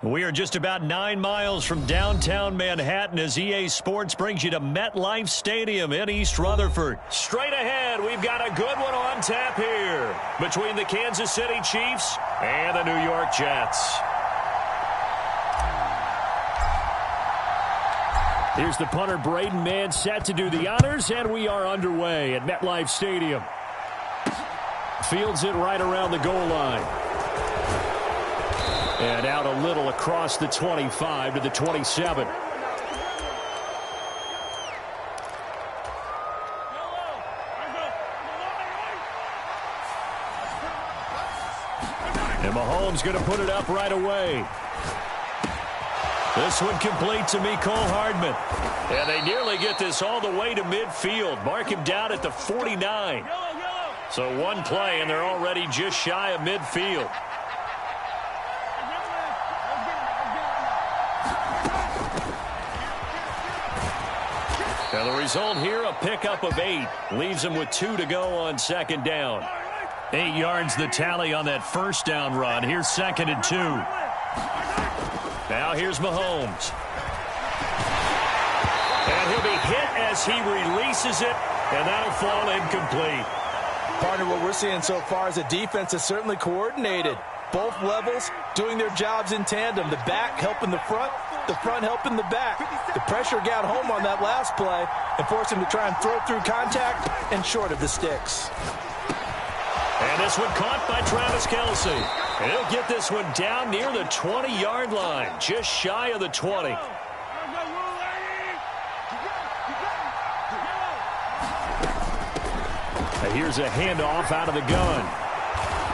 We are just about 9 miles from downtown Manhattan as EA Sports brings you to MetLife Stadium in East Rutherford. Straight ahead, we've got a good one on tap here between the Kansas City Chiefs and the New York Jets. Here's the punter, Braden Mann, set to do the honors, and we are underway at MetLife Stadium. Fields it right around the goal line. And out a little across the 25 to the 27. And Mahomes going to put it up right away. This one complete to Mecole Hardman. And they nearly get this all the way to midfield. Mark him down at the 49. So one play, and they're already just shy of midfield. Now the result here, a pickup of 8. Leaves them with 2 to go on second down. 8 yards the tally on that first down run. Here's 2nd and 2. Now here's Mahomes. And he'll be hit as he releases it, and that'll fall incomplete. Partner, what we're seeing so far is a defense that's certainly coordinated. Both levels doing their jobs in tandem. The back helping the front helping the back. The pressure got home on that last play and forced him to try and throw through contact and short of the sticks. And this one caught by Travis Kelce. And he'll get this one down near the 20-yard line, just shy of the 20. And here's a handoff out of the gun.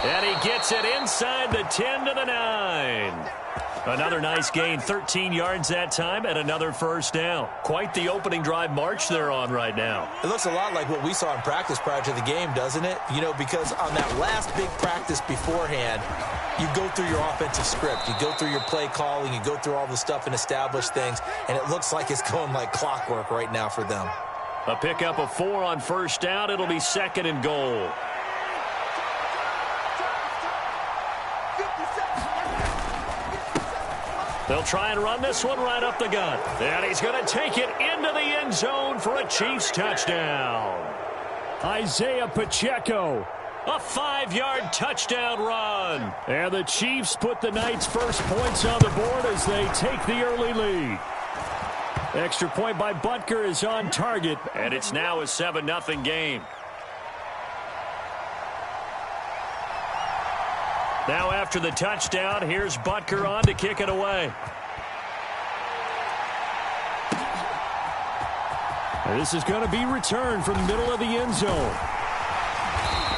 And he gets it inside the 10 to the 9. Another nice gain, 13 yards that time, and another first down. Quite the opening drive march they're on right now. It looks a lot like what we saw in practice prior to the game, doesn't it? You know, because on that last big practice beforehand, you go through your offensive script. You go through your play calling. You go through all the stuff and establish things, and it looks like it's going like clockwork right now for them. A pickup of 4 on first down. It'll be 2nd and goal. They'll try and run this one right up the gut. And he's going to take it into the end zone for a Chiefs touchdown. Isaiah Pacheco. A 5-yard touchdown run. And the Chiefs put the night's first points on the board as they take the early lead. Extra point by Butker is on target. And it's now a 7-0 game. Now after the touchdown, here's Butker on to kick it away. And this is going to be returned from the middle of the end zone.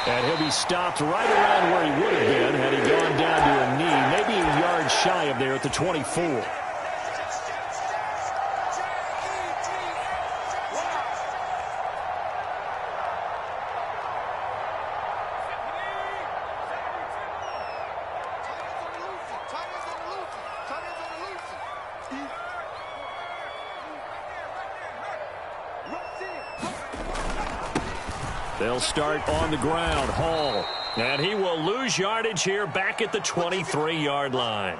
And he'll be stopped right around where he would have been had he gone down to a knee, maybe a yard shy of there at the 24. They'll start on the ground. Hall. And he will lose yardage here back at the 23-yard line.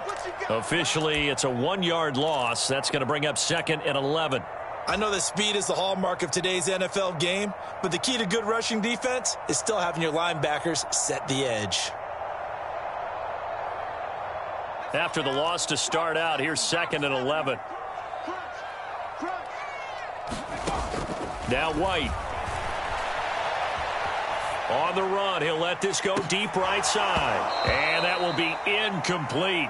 Officially, it's a 1-yard loss. That's going to bring up 2nd and 11. I know that speed is the hallmark of today's NFL game, but the key to good rushing defense is still having your linebackers set the edge. After the loss to start out, here's 2nd and 11. Now White. On the run, he'll let this go deep right side. And that will be incomplete.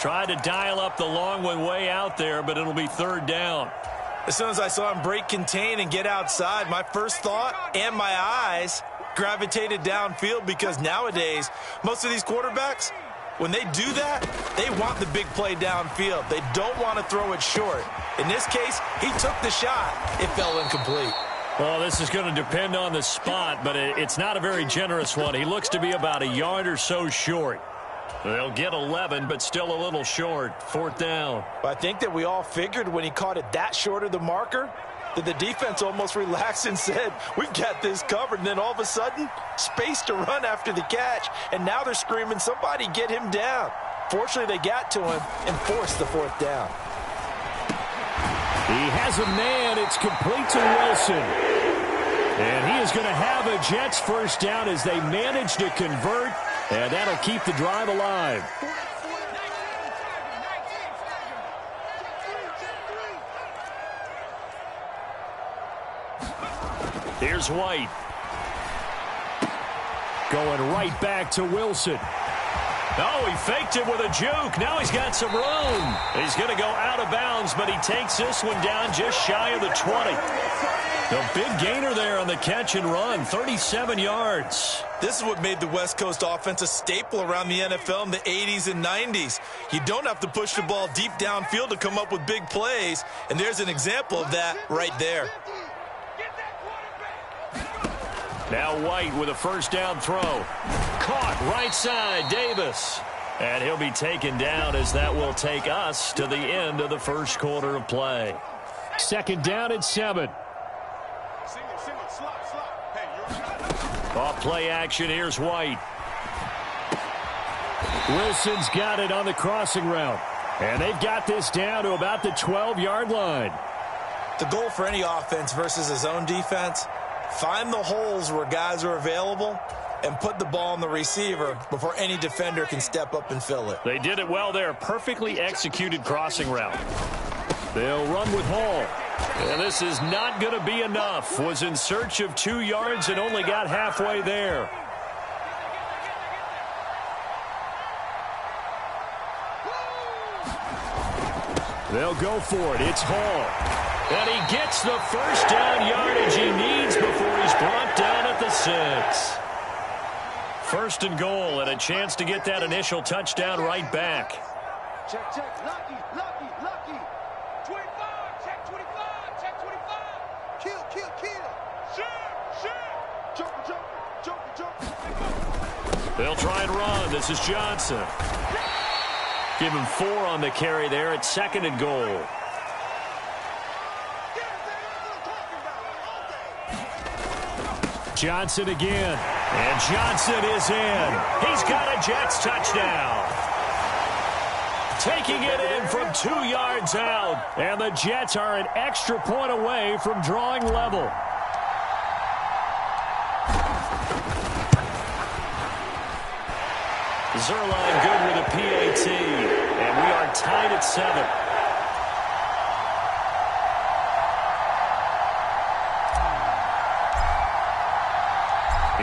Tried to dial up the long one way out there, but it'll be 3rd down. As soon as I saw him break contain and get outside, my first thought and my eyes gravitated downfield, because nowadays, most of these quarterbacks, when they do that, they want the big play downfield. They don't want to throw it short. In this case, he took the shot. It fell incomplete. Well, this is going to depend on the spot, but it's not a very generous one. He looks to be about a yard or so short. They'll get 11, but still a little short. 4th down. I think that we all figured when he caught it that short of the marker that the defense almost relaxed and said, we've got this covered. And then all of a sudden, space to run after the catch. And now they're screaming, somebody get him down. Unfortunately, they got to him and forced the fourth down. He has a man. It's complete to Wilson. And he is going to have a Jets first down as they manage to convert. And that'll keep the drive alive. Here's White. Going right back to Wilson. Oh, he faked it with a juke. Now he's got some room. He's going to go out of bounds, but he takes this one down just shy of the 20. A big gainer there on the catch and run, 37 yards. This is what made the West Coast offense a staple around the NFL in the 80s and 90s. You don't have to push the ball deep downfield to come up with big plays, and there's an example of that right there. Now White with a first down throw. Caught right side, Davis. And he'll be taken down as that will take us to the end of the first quarter of play. Second down and 7. Off play action, here's White. Wilson's got it on the crossing route. And they've got this down to about the 12-yard line. The goal for any offense versus his own defense, find the holes where guys are available and put the ball on the receiver before any defender can step up and fill it. They did it well there. Perfectly executed crossing route. They'll run with Hall. And this is not going to be enough. Was in search of 2 yards and only got halfway there. They'll go for it. It's Hall. And he gets the first down yardage he needs before he's brought down at the 6. First and goal, and a chance to get that initial touchdown right back. Check, check. Lucky, lucky, lucky. 25, check 25, check 25. Kill, kill, kill. Shoot. Joker, joker, joker, joker. They'll try and run. This is Johnson. Give him 4 on the carry there at second and goal. Johnson again. And Johnson is in. He's got a Jets touchdown. Taking it in from 2 yards out. And the Jets are an extra point away from drawing level. Zerline good with a PAT. And we are tied at 7.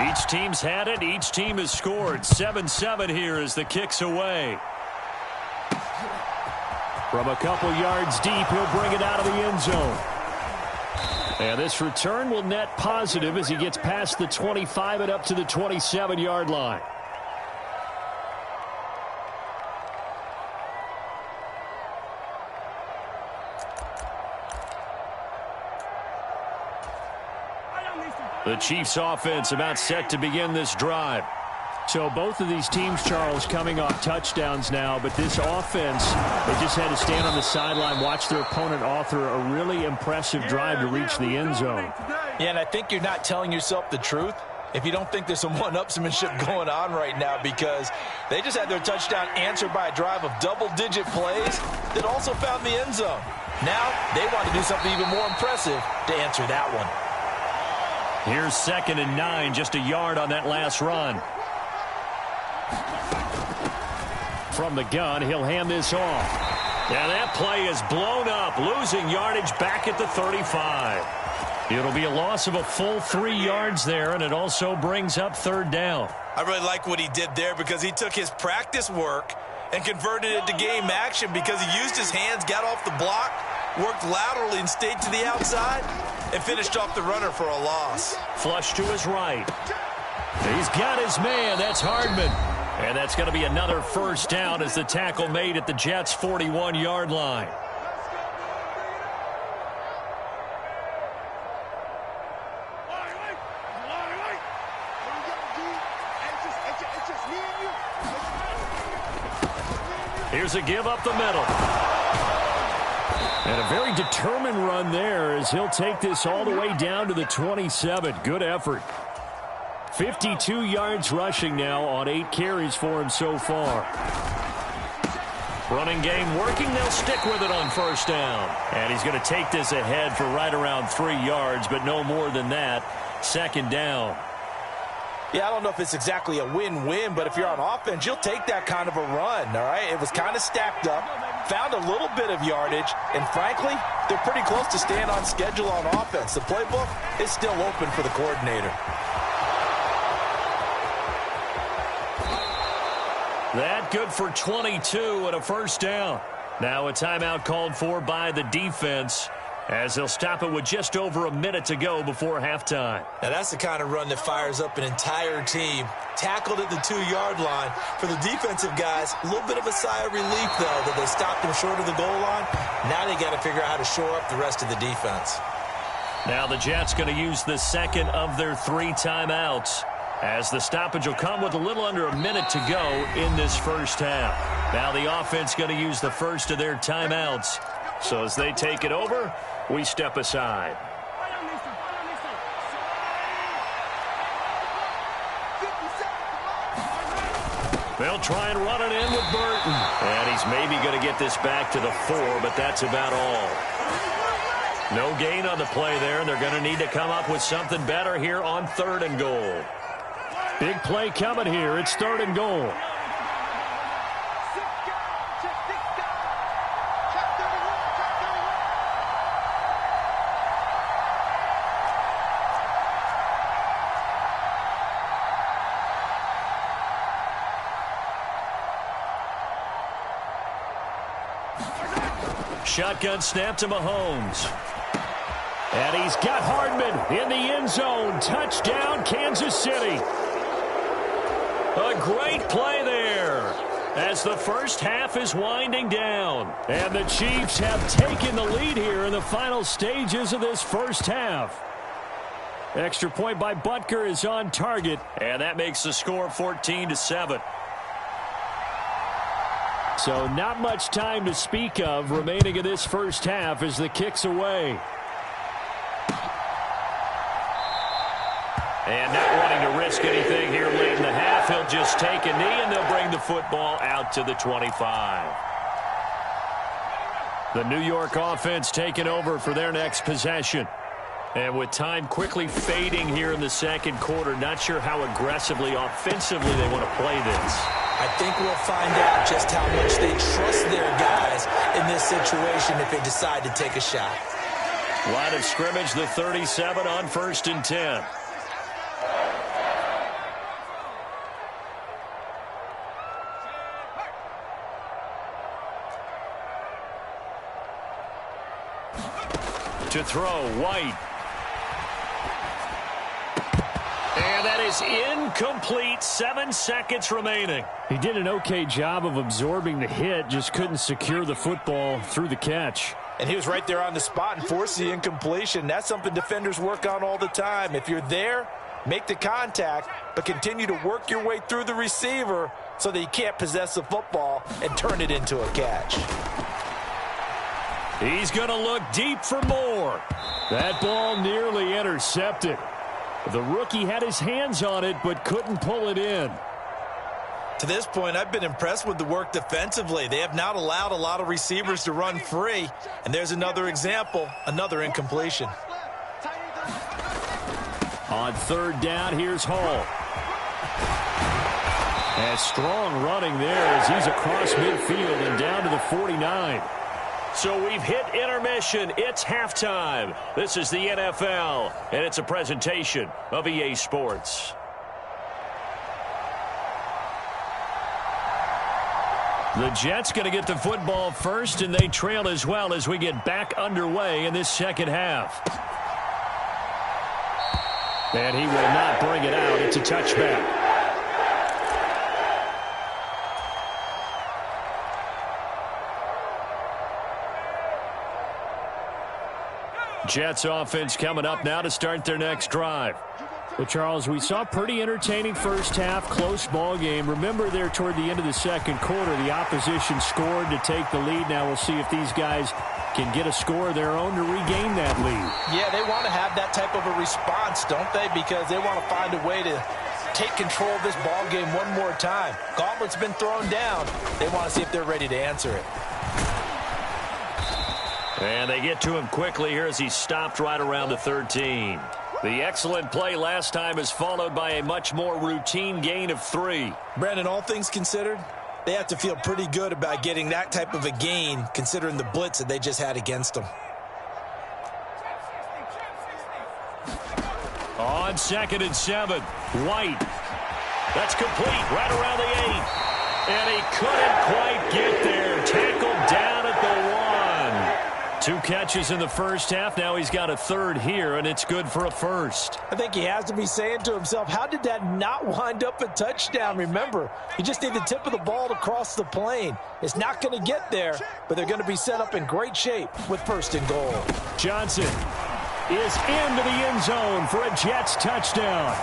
Each team's had it. Each team has scored. 7-7 here as the kick's away. From a couple yards deep, he'll bring it out of the end zone. And this return will net positive as he gets past the 25 and up to the 27-yard line. The Chiefs offense about set to begin this drive. So both of these teams, Charles, coming off touchdowns now, but this offense, they just had to stand on the sideline, watch their opponent author a really impressive drive to reach the end zone. Yeah, and I think you're not telling yourself the truth if you don't think there's some one-upsmanship going on right now, because they just had their touchdown answered by a drive of double-digit plays that also found the end zone. Now they want to do something even more impressive to answer that one. Here's 2nd and 9, just a yard on that last run. From the gun, he'll hand this off. Now that play is blown up, losing yardage back at the 35. It'll be a loss of a full 3 yards there, and it also brings up 3rd down. I really like what he did there because he took his practice work and converted it to game action because he used his hands, got off the block, worked laterally and stayed to the outside, and finished off the runner for a loss. Flush to his right. He's got his man. That's Hardman. And that's going to be another first down as the tackle made at the Jets' 41-yard line. Here's a give up the middle. And a very determined run there as he'll take this all the way down to the 27. Good effort. 52 yards rushing now on 8 carries for him so far. Running game working. They'll stick with it on first down. And he's going to take this ahead for right around 3 yards, but no more than that. Second down. Yeah, I don't know if it's exactly a win-win, but if you're on offense, you'll take that kind of a run, all right? It was kind of stacked up, found a little bit of yardage, and frankly, they're pretty close to staying on schedule on offense. The playbook is still open for the coordinator. That good for 22 and a first down. Now a timeout called for by the defense as they'll stop it with just over a minute to go before halftime. Now that's the kind of run that fires up an entire team. Tackled at the 2-yard line. For the defensive guys, a little bit of a sigh of relief, though, that they stopped them short of the goal line. Now they got to figure out how to shore up the rest of the defense. Now the Jets going to use the second of their 3 timeouts, as the stoppage will come with a little under a minute to go in this first half. Now the offense going to use the first of their timeouts. So as they take it over, we step aside. They'll try and run it in with Burton. And he's maybe going to get this back to the 4, but that's about all. No gain on the play there, and they're going to need to come up with something better here on 3rd and goal. Big play coming here. It's 3rd and goal. Shotgun snap to Mahomes. And he's got Hardman in the end zone. Touchdown, Kansas City. A great play there as the first half is winding down. And the Chiefs have taken the lead here in the final stages of this first half. Extra point by Butker is on target, and that makes the score 14-7. So not much time to speak of remaining in this first half as the kick's away. And not wanting to risk anything here late in the half, he'll just take a knee and they'll bring the football out to the 25. The New York offense taking over for their next possession. And with time quickly fading here in the second quarter, not sure how aggressively, offensively they want to play this. I think we'll find out just how much they trust their guys in this situation if they decide to take a shot. Line of scrimmage, the 37 on 1st and 10. To throw, White. And that is incomplete. 7 seconds remaining. He did an okay job of absorbing the hit, just couldn't secure the football through the catch. And he was right there on the spot and forced the incompletion. That's something defenders work on all the time. If you're there, make the contact, but continue to work your way through the receiver so that you can't possess the football and turn it into a catch. He's going to look deep for more. That ball nearly intercepted. The rookie had his hands on it but couldn't pull it in. To this point, I've been impressed with the work defensively. They have not allowed a lot of receivers to run free. And there's another example, another incompletion. On 3rd down, here's Hall. And strong running there as he's across midfield and down to the 49. So we've hit intermission. It's halftime. This is the NFL, and it's a presentation of EA Sports. The Jets going to get the football first, and they trail as well as we get back underway in this second half. And he will not bring it out. It's a touchback. Jets offense coming up now to start their next drive. Well, Charles, we saw a pretty entertaining first half, close ball game. Remember there toward the end of the second quarter, the opposition scored to take the lead. Now we'll see if these guys can get a score of their own to regain that lead. Yeah, they want to have that type of a response, don't they? Because they want to find a way to take control of this ball game one more time. Gauntlet's been thrown down. They want to see if they're ready to answer it. And they get to him quickly here as he stopped right around the 13. The excellent play last time is followed by a much more routine gain of 3. Brandon, all things considered, they have to feel pretty good about getting that type of a gain considering the blitz that they just had against them. On 2nd and 7, White. That's complete right around the 8. And he couldn't quite get there. Tackled down at the 1. 2 catches in the first half. Now he's got a 3rd here, and it's good for a 1st. I think he has to be saying to himself, how did that not wind up a touchdown? Remember, you just need the tip of the ball to cross the plane. It's not going to get there, but they're going to be set up in great shape with 1st and goal. Johnson is into the end zone for a Jets touchdown.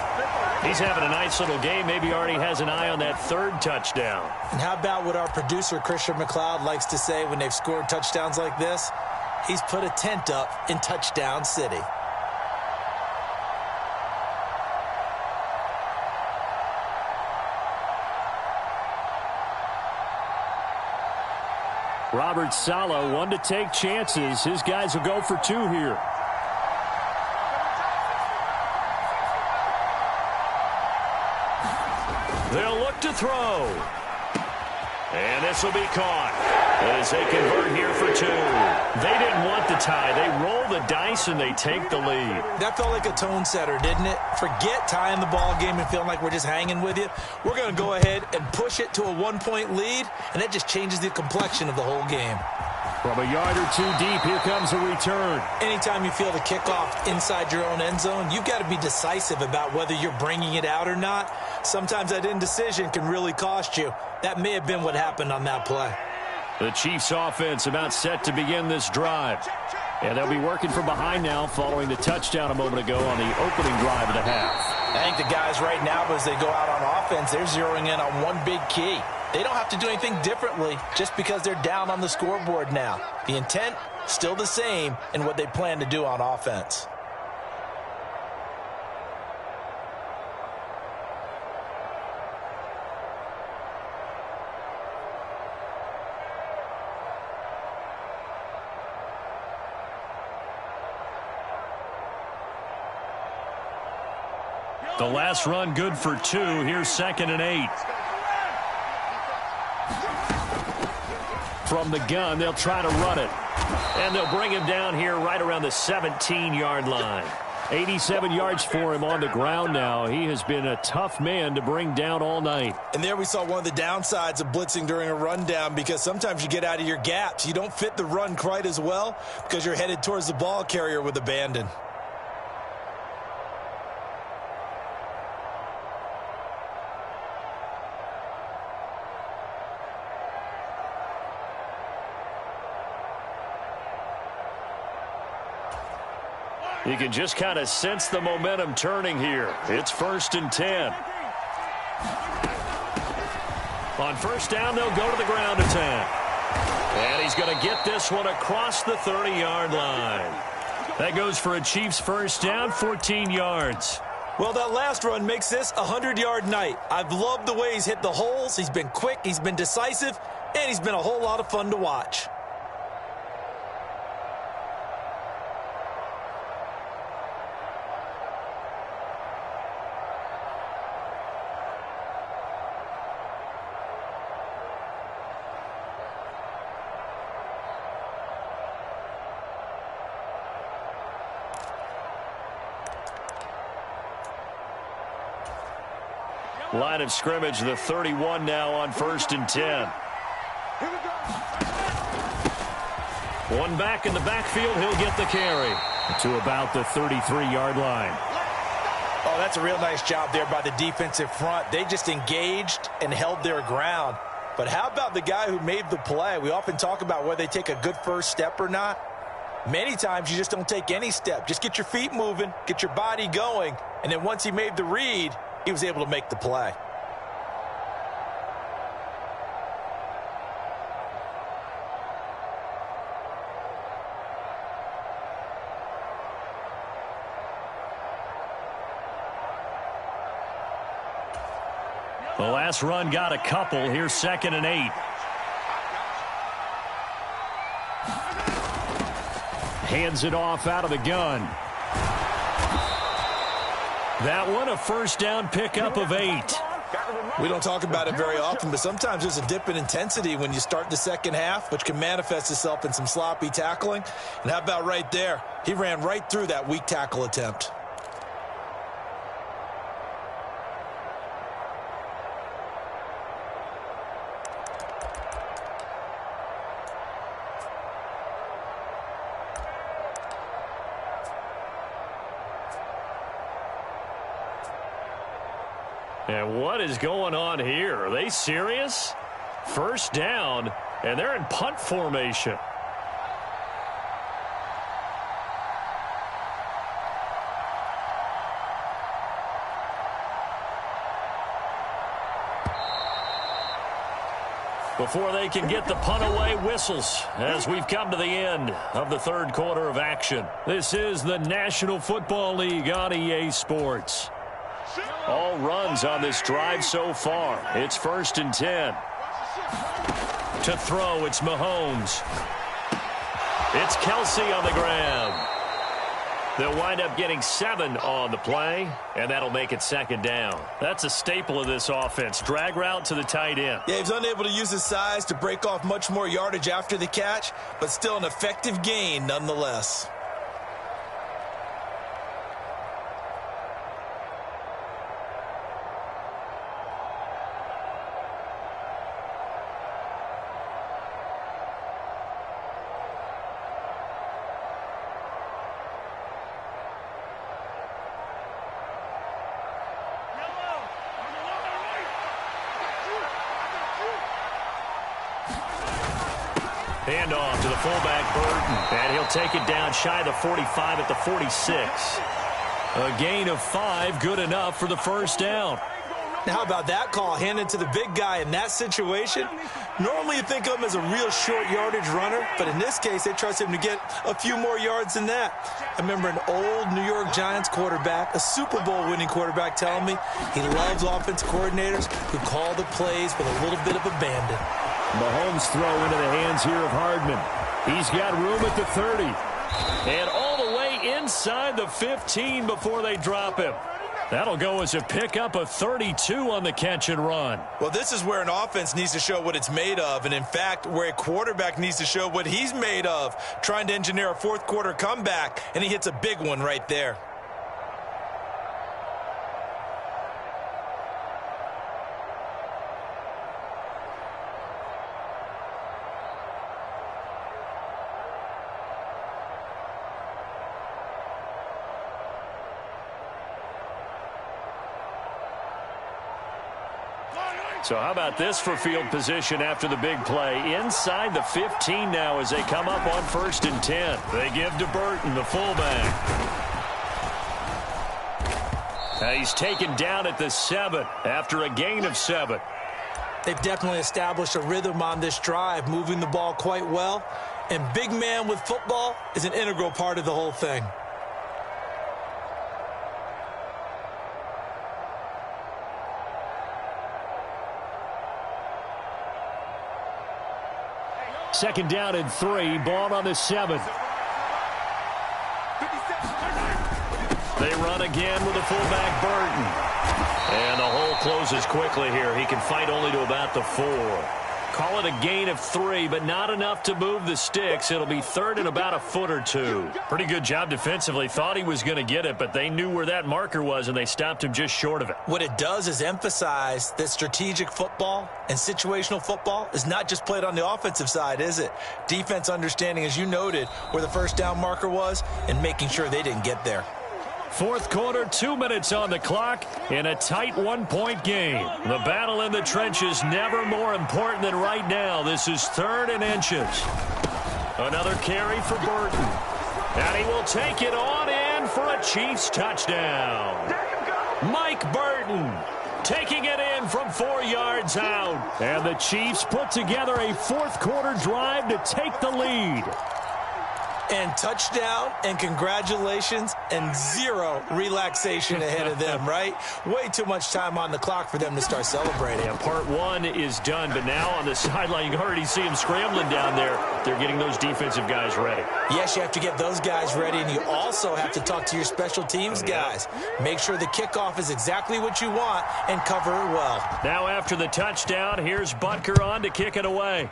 He's having a nice little game. Maybe already has an eye on that 3rd touchdown. And how about what our producer, Christian McLeod, likes to say when they've scored touchdowns like this? He's put a tent up in Touchdown City. Robert Saleh, one to take chances. His guys will go for 2 here. They'll look to throw. And this will be caught as they convert here for 2. They didn't want the tie. They roll the dice and they take the lead. That felt like a tone setter, didn't it? Forget tying the ball game and feeling like we're just hanging with you. We're going to go ahead and push it to a 1-point lead, and that just changes the complexion of the whole game. From a yard or 2 deep, here comes a return. Anytime you feel the kickoff inside your own end zone, you've got to be decisive about whether you're bringing it out or not. Sometimes that indecision can really cost you. That may have been what happened on that play. The Chiefs offense about set to begin this drive. And they'll be working from behind now following the touchdown a moment ago on the opening drive of the half. I think the guys right now, as they go out on offense, they're zeroing in on one big key. They don't have to do anything differently just because they're down on the scoreboard now. The intent, still the same in what they plan to do on offense. The last run good for 2. Here's 2nd and 8. From the gun, they'll try to run it. And they'll bring him down here right around the 17-yard line. 87 yards for him on the ground now. He has been a tough man to bring down all night. And there we saw one of the downsides of blitzing during a rundown, because sometimes you get out of your gaps. You don't fit the run quite as well because you're headed towards the ball carrier with abandon. You can just kind of sense the momentum turning here. It's 1st and 10. On 1st down, they'll go to the ground attack. And he's going to get this one across the 30-yard line. That goes for a Chiefs 1st down, 14 yards. Well, that last run makes this a 100-yard night. I've loved the way he's hit the holes. He's been quick, he's been decisive, and he's been a whole lot of fun to watch. Line of scrimmage, the 31 now on 1st and 10. One back in the backfield, he'll get the carry to about the 33-yard line. Oh, that's a real nice job there by the defensive front. They just engaged and held their ground. But how about the guy who made the play? We often talk about whether they take a good first step or not. Many times you just don't take any step. Just get your feet moving, get your body going, and then once he made the read, he was able to make the play. The last run got a couple. Here's 2nd and 8. Hands it off out of the gun. That one a first down pickup of 8. We don't talk about it very often, but sometimes there's a dip in intensity when you start the second half, which can manifest itself in some sloppy tackling. And how about right there? He ran right through that weak tackle attempt. And what is going on here? Are they serious? First down, and they're in punt formation. Before they can get the punt away, whistles as we've come to the end of the third quarter of action. This is the National Football League on EA Sports. All runs on this drive so far. It's 1st and 10. To throw, it's Mahomes. It's Kelsey on the ground. They'll wind up getting 7 on the play, and that'll make it 2nd down. That's a staple of this offense. Drag route to the tight end. Yeah, he's unable to use his size to break off much more yardage after the catch, but still an effective gain nonetheless. Handoff to the fullback, Burton. And he'll take it down shy of the 45 at the 46. A gain of 5, good enough for the first down. Now, how about that call handed to the big guy in that situation? Normally you think of him as a real short yardage runner, but in this case they trust him to get a few more yards than that. I remember an old New York Giants quarterback, a Super Bowl winning quarterback, telling me he loves offense coordinators who call the plays with a little bit of abandon. Mahomes throw into the hands here of Hardman. He's got room at the 30. And all the way inside the 15 before they drop him. That'll go as a pickup of 32 on the catch and run. Well, this is where an offense needs to show what it's made of. And, in fact, where a quarterback needs to show what he's made of, trying to engineer a fourth quarter comeback, and he hits a big one right there. So how about this for field position after the big play? Inside the 15 now as they come up on 1st and 10. They give to Burton, the fullback. He's taken down at the 7 after a gain of 7. They've definitely established a rhythm on this drive, moving the ball quite well. And big man with football is an integral part of the whole thing. Second down and 3. Ball on the 7. They run again with the fullback, Burton. And the hole closes quickly here. He can fight only to about the 4. Call it a gain of 3, but not enough to move the sticks. It'll be 3rd and about a foot or 2. Pretty good job defensively. Thought he was going to get it, but they knew where that marker was, and they stopped him just short of it. What it does is emphasize that strategic football and situational football is not just played on the offensive side, is it? Defense understanding, as you noted, where the first down marker was and making sure they didn't get there. Fourth quarter, 2 minutes on the clock in a tight 1-point game. The battle in the trenches never more important than right now. This is 3rd and inches. Another carry for Burton. And he will take it on in for a Chiefs touchdown. Mike Burton taking it in from 4 yards out. And the Chiefs put together a fourth quarter drive to take the lead. And touchdown and congratulations and zero relaxation ahead of them, right? Way too much time on the clock for them to start celebrating. Yeah, part one is done, but now on the sideline, you can already see them scrambling down there. They're getting those defensive guys ready. Yes, you have to get those guys ready, and you also have to talk to your special teams guys. Make sure the kickoff is exactly what you want and cover it well. Now after the touchdown, here's Butker on to kick it away.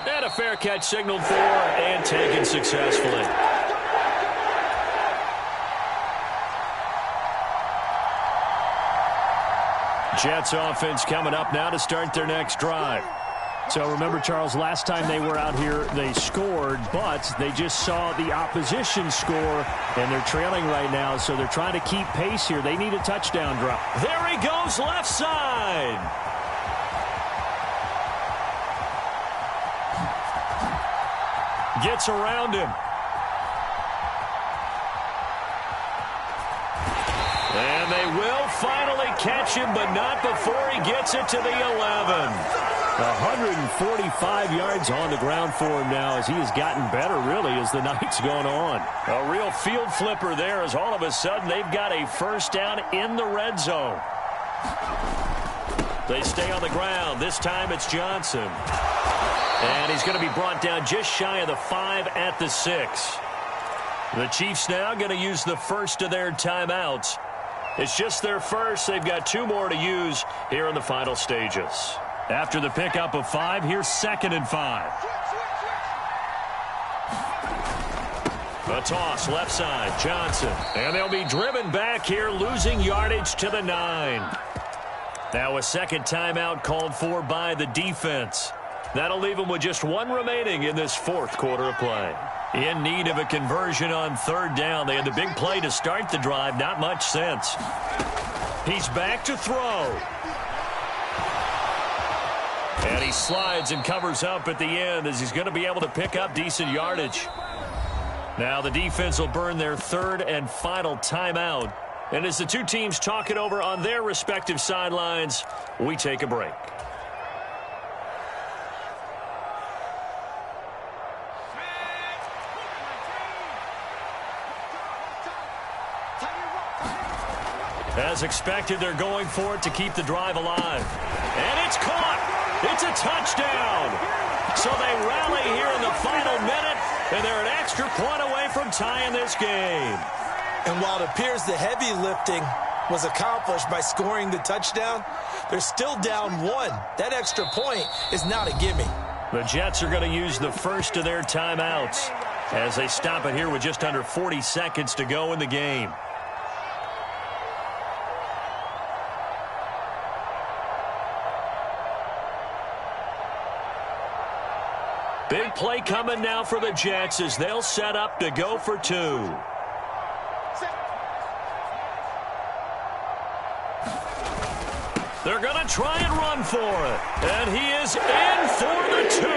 And a fair catch signaled for and taken successfully. Jets offense coming up now to start their next drive. So remember, Charles, last time they were out here, they scored, but they just saw the opposition score, and they're trailing right now, so they're trying to keep pace here. They need a touchdown drop. There he goes, left side. Gets around him. And they will finally catch him, but not before he gets it to the 11. 145 yards on the ground for him now as he has gotten better, really, as the night's gone on. A real field flipper there as all of a sudden they've got a first down in the red zone. They stay on the ground. This time it's Johnson. And he's going to be brought down just shy of the 5 at the 6. The Chiefs now going to use the first of their timeouts. It's just their first. They've got 2 more to use here in the final stages. After the pickup of 5, here's 2nd and 5. A toss, left side, Johnson. And they'll be driven back here, losing yardage to the 9. Now a second timeout called for by the defense. That'll leave them with just 1 remaining in this 4th quarter of play. In need of a conversion on 3rd down. They had the big play to start the drive. Not much sense. He's back to throw. And he slides and covers up at the end as he's going to be able to pick up decent yardage. Now the defense will burn their 3rd and final timeout. And as the 2 teams talk it over on their respective sidelines, we take a break. As expected, they're going for it to keep the drive alive. And it's caught. It's a touchdown. So they rally here in the final minute, and they're an extra point away from tying this game. And while it appears the heavy lifting was accomplished by scoring the touchdown, they're still down 1. That extra point is not a gimme. The Jets are going to use the first of their timeouts as they stop it here with just under 40 seconds to go in the game. Big play coming now for the Jets as they'll set up to go for 2. They're going to try and run for it. And he is in for the 2.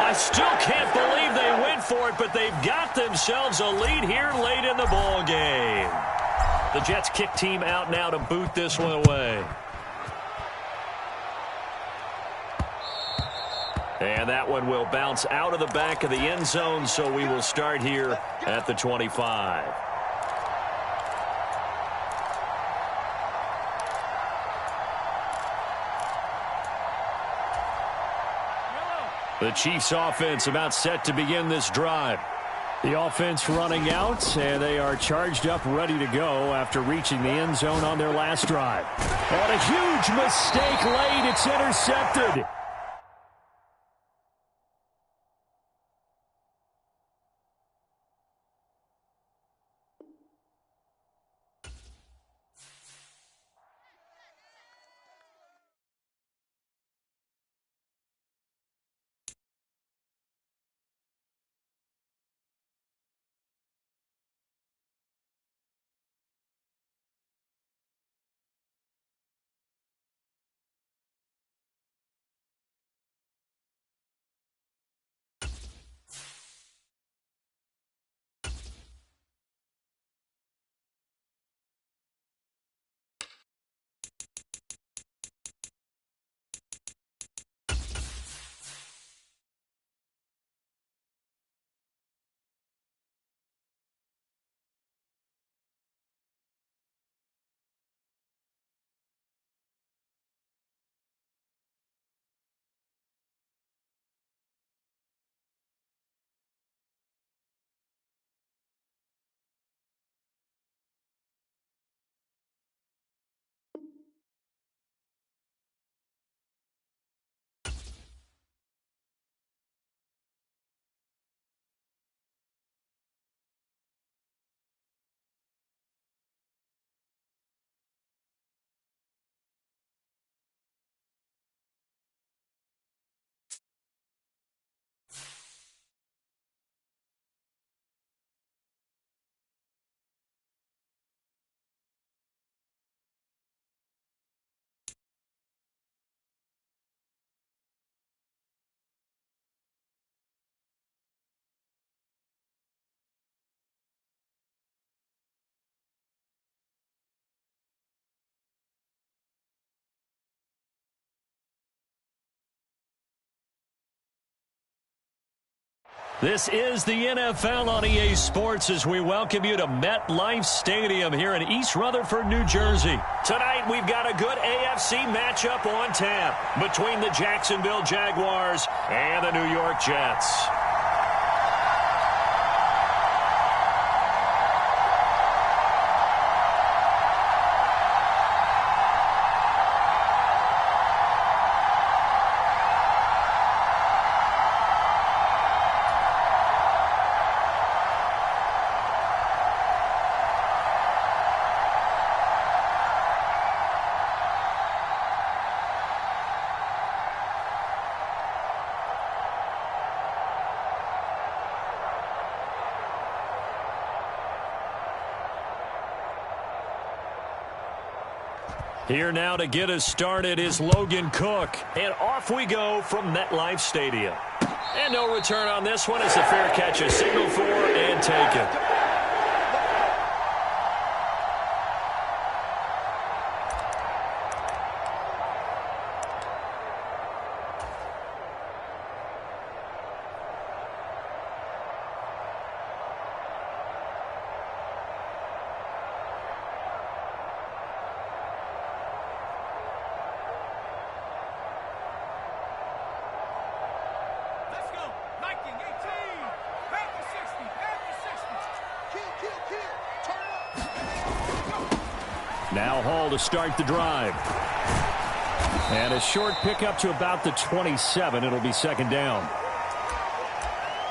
I still can't believe they went for it, but they've got themselves a lead here late in the ball game. The Jets kick team out now to boot this one away. And that one will bounce out of the back of the end zone, so we will start here at the 25. The Chiefs offense about set to begin this drive. The offense running out, and they are charged up, ready to go after reaching the end zone on their last drive. And a huge mistake late. It's intercepted. This is the NFL on EA Sports as we welcome you to MetLife Stadium here in East Rutherford, New Jersey. Tonight, we've got a good AFC matchup on tap between the Jacksonville Jaguars and the New York Jets. Here now to get us started is Logan Cook. And off we go from MetLife Stadium. And no return on this one as the fair catch is signaled for and taken. Now Hall to start the drive. And a short pickup to about the 27. It'll be second down.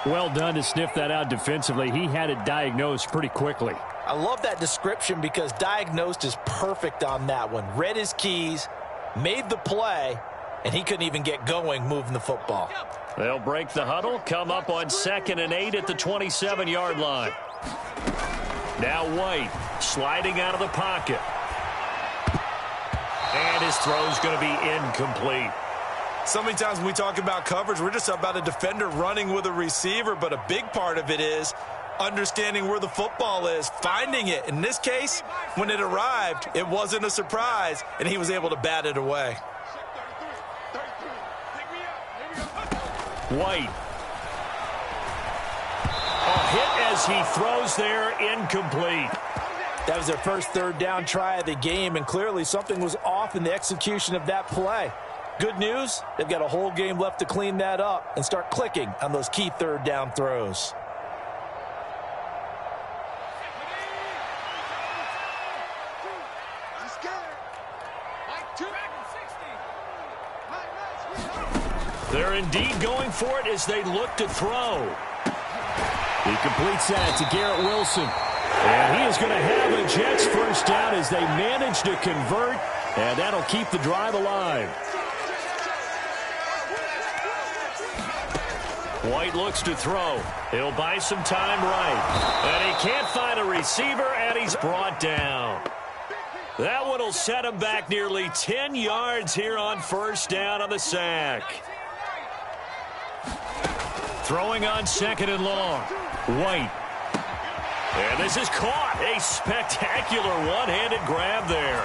Well done to sniff that out defensively. He had it diagnosed pretty quickly. I love that description because diagnosed is perfect on that one. Read his keys, made the play, and he couldn't even get going moving the football. They'll break the huddle, come up on 2nd and 8 at the 27-yard line. Now White sliding out of the pocket. And his throw's going to be incomplete. So many times when we talk about coverage, we're just about a defender running with a receiver, but a big part of it is understanding where the football is, finding it. In this case, when it arrived, it wasn't a surprise, and he was able to bat it away. White. A hit as he throws there, incomplete. That was their first third down try of the game, and clearly something was off in the execution of that play. Good news, they've got a whole game left to clean that up and start clicking on those key third down throws. They're indeed going for it as they look to throw. He completes that to Garrett Wilson. And he is going to have a Jets first down as they manage to convert, and that'll keep the drive alive. White looks to throw. He'll buy some time right. And he can't find a receiver, and he's brought down. That one will set him back nearly 10 yards here on first down on the sack. Throwing on 2nd and long. White. And this is caught. A spectacular one-handed grab there.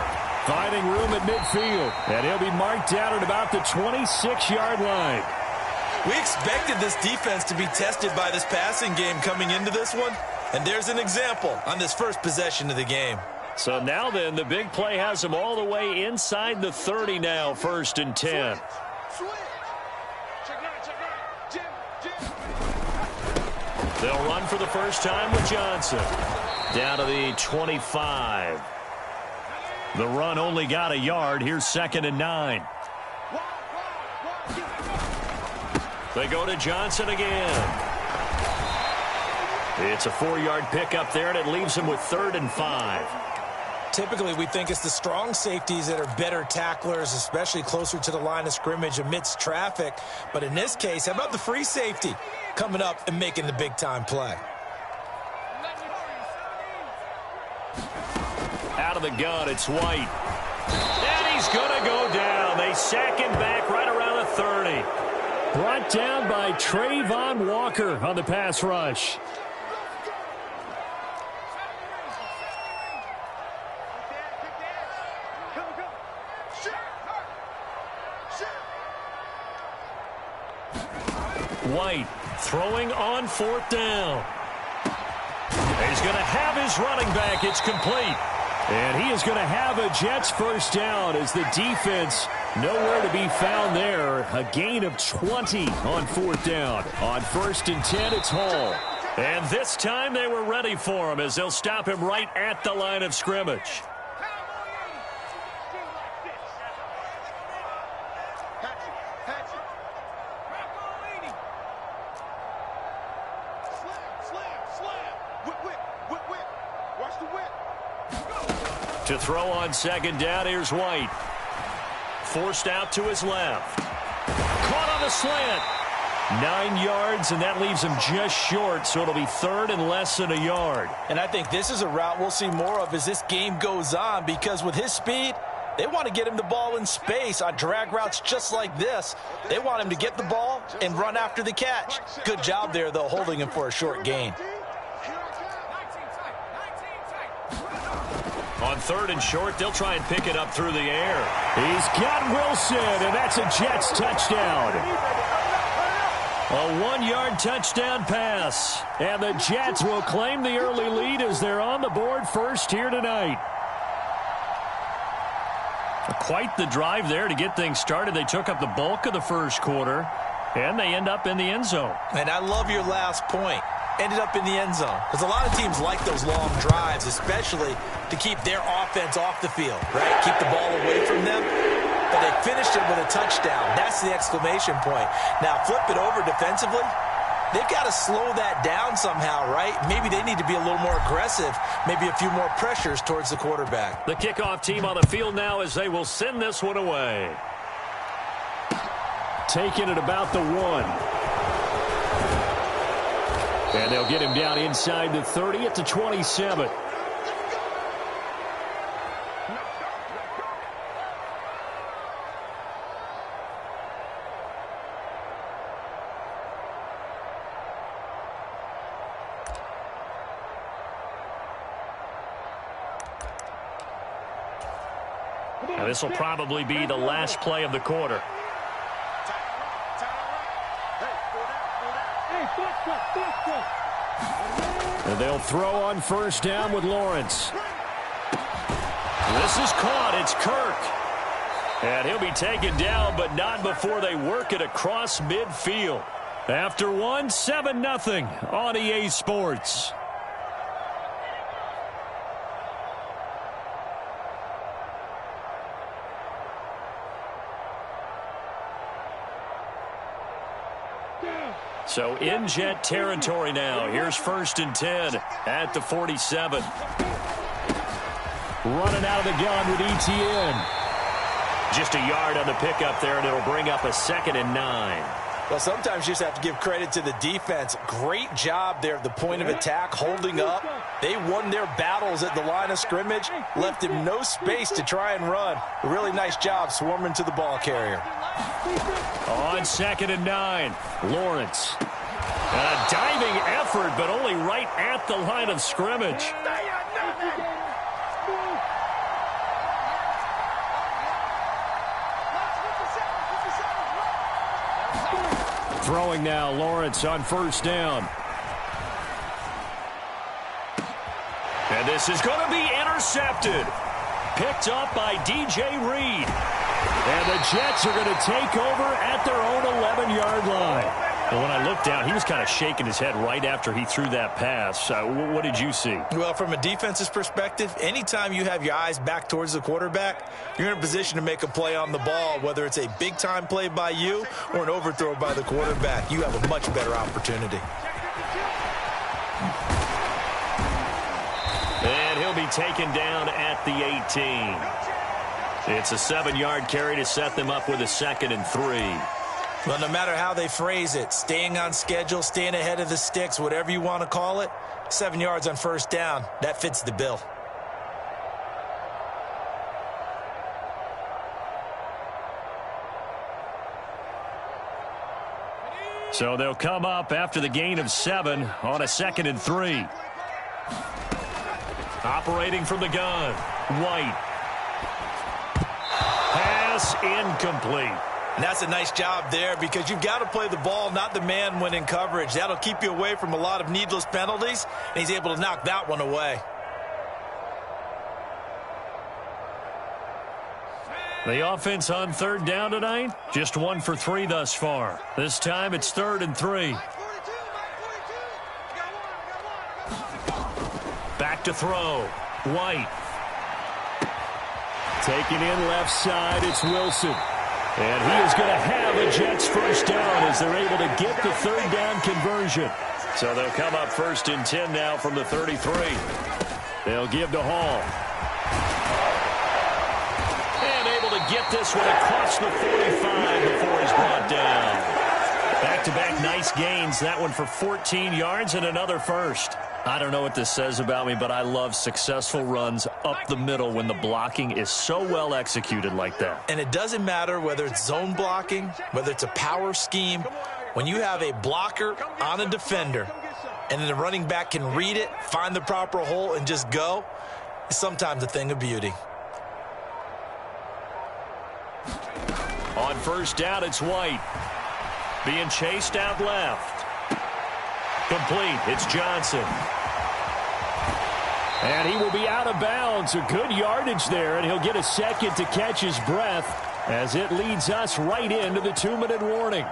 Finding room at midfield. And he'll be marked down at about the 26-yard line. We expected this defense to be tested by this passing game coming into this one. And there's an example on this first possession of the game. So now then, the big play has them all the way inside the 30 now, 1st and 10. They'll run for the first time with Johnson. Down to the 25. The run only got a yard. Here's 2nd and 9. They go to Johnson again. It's a 4-yard pickup there, and it leaves him with 3rd and 5. Typically, we think it's the strong safeties that are better tacklers, especially closer to the line of scrimmage amidst traffic. But in this case, how about the free safety coming up and making the big-time play? Out of the gun, it's White. And he's going to go down. They sack him back right around the 30. Brought down by Trayvon Walker on the pass rush. White throwing on 4th down. He's going to have his running back. It's complete. And he is going to have a Jets first down as the defense nowhere to be found there. A gain of 20 on 4th down. On 1st and 10, it's Hall. And this time they were ready for him as they'll stop him right at the line of scrimmage. To throw on 2nd down, here's White. Forced out to his left. Caught on the slant. 9 yards, and that leaves him just short, so it'll be 3rd and less than a yard. And I think this is a route we'll see more of as this game goes on, because with his speed, they want to get him the ball in space on drag routes just like this. They want him to get the ball and run after the catch. Good job there, though, holding him for a short gain. On 3rd and short, they'll try and pick it up through the air. He's got Wilson, and that's a Jets touchdown. A 1-yard touchdown pass. And the Jets will claim the early lead as they're on the board first here tonight. Quite the drive there to get things started. They took up the bulk of the first quarter, and they end up in the end zone. And I love your last point. Ended up in the end zone. Because a lot of teams like those long drives, especially to keep their offense off the field, right? Keep the ball away from them. But they finished it with a touchdown. That's the exclamation point. Now, flip it over defensively. They've got to slow that down somehow, right? Maybe they need to be a little more aggressive. Maybe a few more pressures towards the quarterback. The kickoff team on the field now as they will send this one away. Taking it about the 1. And they'll get him down inside the 30 at the 27. Now this will probably be the last play of the quarter. And they'll throw on 1st down with Lawrence. This is caught. It's Kirk. And he'll be taken down, but not before they work it across midfield. After 1, 7-0 on EA Sports. So in Jet territory now. Here's 1st and 10 at the 47. Running out of the gun with ETN. Just a yard on the pickup there, and it'll bring up a 2nd and 9. Well, sometimes you just have to give credit to the defense. Great job there at the point of attack, holding up. They won their battles at the line of scrimmage, left him no space to try and run. A really nice job swarming to the ball carrier. On 2nd and 9, Lawrence. A diving effort, but only right at the line of scrimmage. Throwing now, Lawrence on 1st down. And this is going to be intercepted. Picked up by DJ Reed. And the Jets are going to take over at their own 11-yard line. And when I looked down, he was kind of shaking his head right after he threw that pass. What did you see? Well, from a defense's perspective, anytime you have your eyes back towards the quarterback, you're in a position to make a play on the ball, whether it's a big-time play by you or an overthrow by the quarterback. You have a much better opportunity. And he'll be taken down at the 18. It's a 7-yard carry to set them up with a 2nd and 3. Well, no matter how they phrase it, staying on schedule, staying ahead of the sticks, whatever you want to call it, 7 yards on 1st down, that fits the bill. So they'll come up after the gain of 7 on a 2nd and 3. Operating from the gun, White. Pass incomplete. And that's a nice job there because you've got to play the ball, not the man when in coverage. That'll keep you away from a lot of needless penalties, and he's able to knock that one away. The offense on third down tonight, just 1 for 3 thus far. This time it's 3rd and 3. Back to throw. White. Taking in left side, it's Wilson. And he is going to have a Jets first down as they're able to get the third down conversion. So they'll come up 1st and 10 now from the 33. They'll give to Hall. And able to get this one across the 45 before he's brought down. Back-to-back nice gains. That one for 14 yards and another first. I don't know what this says about me, but I love successful runs up the middle when the blocking is so well executed like that. And it doesn't matter whether it's zone blocking, whether it's a power scheme. When you have a blocker on a defender and then the running back can read it, find the proper hole, and just go, it's sometimes a thing of beauty. On first down, it's White. Being chased out left. Complete. It's Johnson. And he will be out of bounds. A good yardage there, and he'll get a second to catch his breath as it leads us right into the 2-minute warning.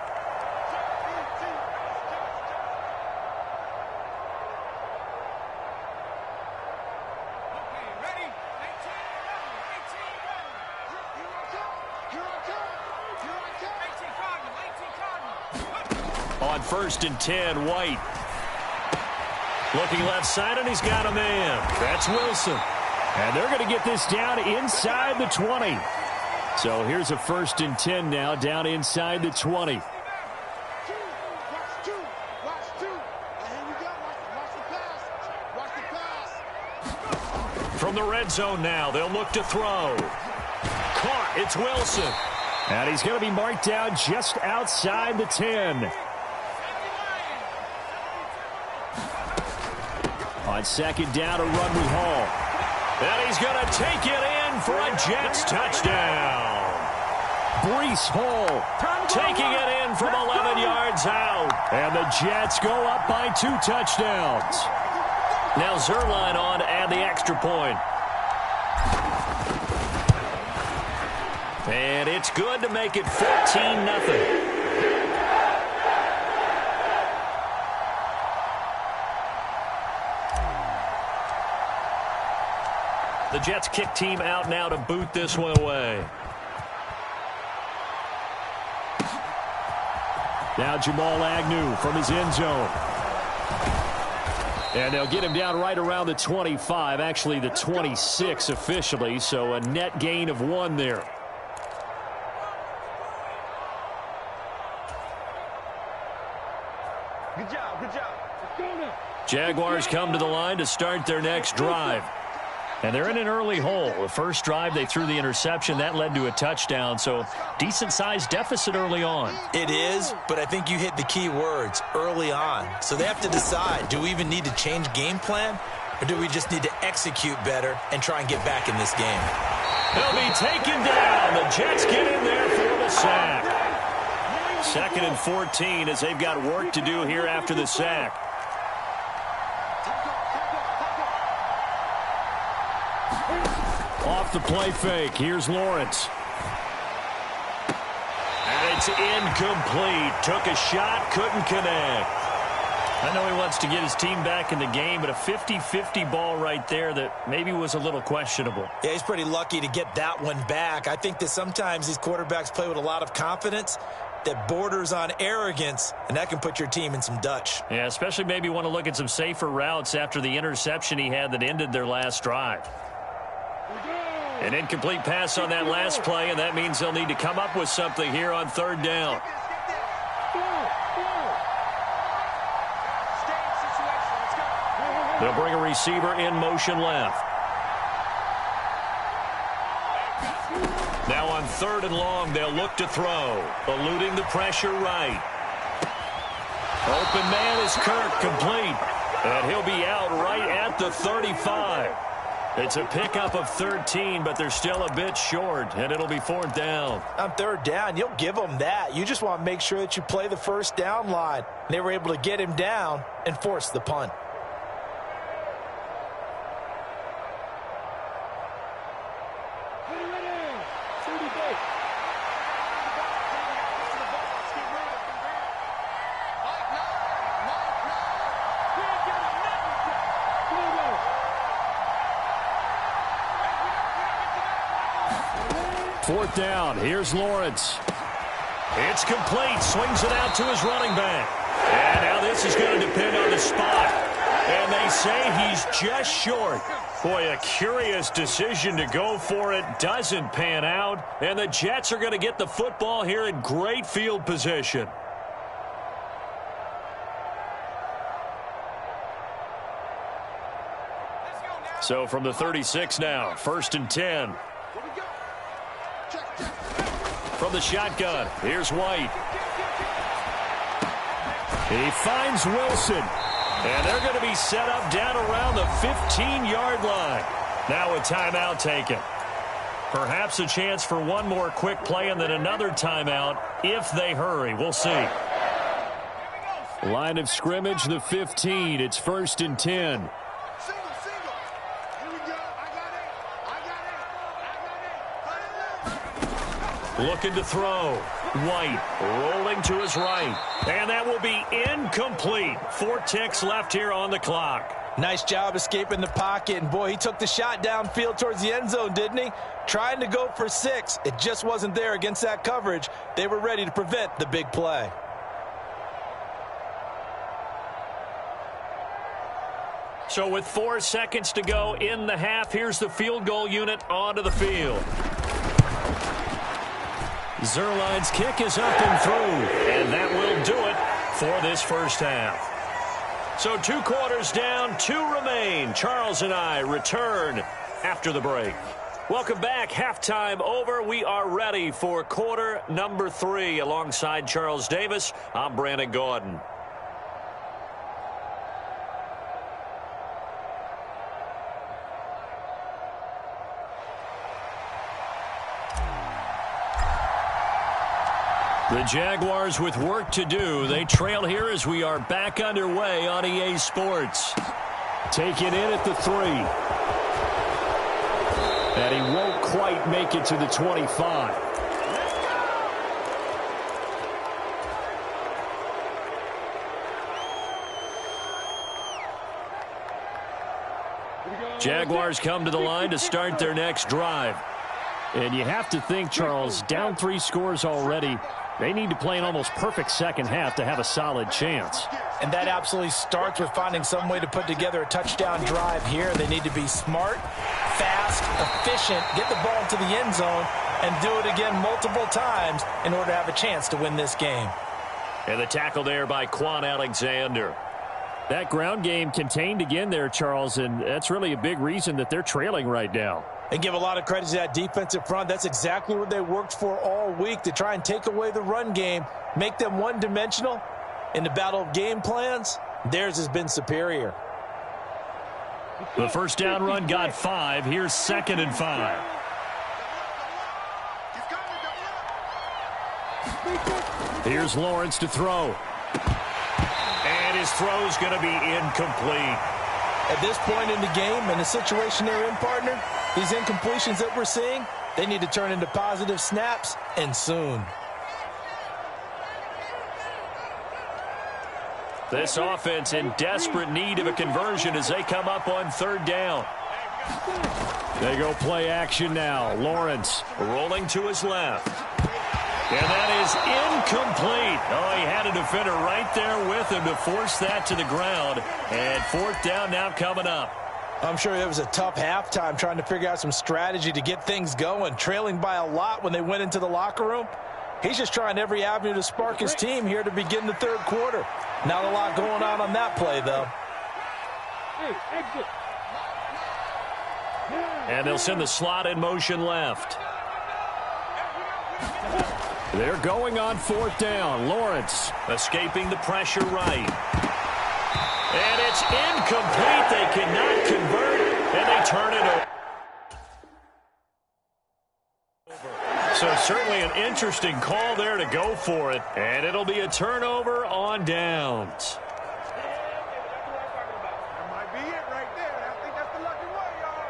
On 1st and 10, White. Looking left side, and he's got a man. That's Wilson. And they're going to get this down inside the 20. So here's a 1st and 10 now, down inside the 20. From the red zone now, they'll look to throw. Caught. It's Wilson. And he's going to be marked down just outside the 10. On 2nd down, a run with Hall. And he's going to take it in for a Jets touchdown. Breece Hall taking it in from 11 yards out. And the Jets go up by 2 touchdowns. Now Zerline on to add the extra point. And it's good to make it 14-0. The Jets kick team out now to boot this one away. Now Jamal Agnew from his end zone. And they'll get him down right around the 25, actually the 26 officially, so a net gain of 1 there. Good job, good job. Jaguars come to the line to start their next drive. And they're in an early hole. The first drive, they threw the interception. That led to a touchdown, so decent-sized deficit early on. It is, but I think you hit the key words, early on. So they have to decide, do we even need to change game plan, or do we just need to execute better and try and get back in this game? They'll be taken down. The Jets get in there for the sack. 2nd and 14 as they've got work to do here after the sack. Off the play fake. Here's Lawrence. And it's incomplete. Took a shot, couldn't connect. I know he wants to get his team back in the game, but a 50-50 ball right there that maybe was a little questionable. Yeah, he's pretty lucky to get that one back. I think that sometimes these quarterbacks play with a lot of confidence that borders on arrogance, and that can put your team in some Dutch. Yeah, especially maybe want to look at some safer routes after the interception he had that ended their last drive. An incomplete pass on that last play, and that means they'll need to come up with something here on 3rd down. They'll bring a receiver in motion left. Now on 3rd and long, they'll look to throw, eluding the pressure right. Open man is Kirk, complete. And he'll be out right at the 35. It's a pickup of 13, but they're still a bit short, and it'll be 4th down. On 3rd down, you'll give them that. You just want to make sure that you play the 1st down line. They were able to get him down and force the punt. Fourth down. Here's Lawrence. It's complete. Swings it out to his running back. And now this is going to depend on the spot. And they say he's just short. Boy, a curious decision to go for it. Doesn't pan out. And the Jets are going to get the football here in great field position. So from the 36 now, 1st and 10. From the shotgun, here's White. He finds Wilson. And they're going to be set up down around the 15-yard line. Now a timeout taken. Perhaps a chance for one more quick play and then another timeout if they hurry. We'll see. Line of scrimmage, the 15. It's 1st and 10. Looking to throw. White rolling to his right. And that will be incomplete. 4 ticks left here on the clock. Nice job escaping the pocket. And, boy, he took the shot downfield towards the end zone, didn't he? Trying to go for 6. It just wasn't there against that coverage. They were ready to prevent the big play. So with 4 seconds to go in the half, here's the field goal unit onto the field. Zerline's kick is up and through, and that will do it for this first half. So 2 quarters down, 2 remain. Charles and I return after the break. Welcome back. Halftime over. We are ready for quarter number 3. Alongside Charles Davis, I'm Brandon Gordon. The Jaguars with work to do. They trail here as we are back underway on EA Sports. Take it in at the 3. And he won't quite make it to the 25. Jaguars come to the line to start their next drive. And you have to think, Charles, down 3 scores already. They need to play an almost perfect second half to have a solid chance. And that absolutely starts with finding some way to put together a touchdown drive here. They need to be smart, fast, efficient, get the ball into the end zone, and do it again multiple times in order to have a chance to win this game. And the tackle there by Quan Alexander. That ground game contained again there, Charles, and that's really a big reason that they're trailing right now. And give a lot of credit to that defensive front. That's exactly what they worked for all week, to try and take away the run game, make them one-dimensional. In the battle of game plans, theirs has been superior. The first down run got 5. Here's 2nd and 5. Here's Lawrence to throw. And his throw's going to be incomplete. At this point in the game, and the situation they're in, partner, these incompletions that we're seeing, they need to turn into positive snaps, and soon. This offense in desperate need of a conversion as they come up on 3rd down. They go play action now. Lawrence rolling to his left. And that is incomplete. Oh, he had a defender right there with him to force that to the ground. And 4th down now coming up. I'm sure it was a tough halftime trying to figure out some strategy to get things going, trailing by a lot when they went into the locker room. He's just trying every avenue to spark his team here to begin the 3rd quarter. Not a lot going on that play, though. And they'll send the slot in motion left. They're going on 4th down. Lawrence escaping the pressure right. And it's incomplete. They cannot convert. And they turn it over. So certainly an interesting call there to go for it. And it'll be a turnover on downs. That might be it right there. I think that's the lucky way, y'all.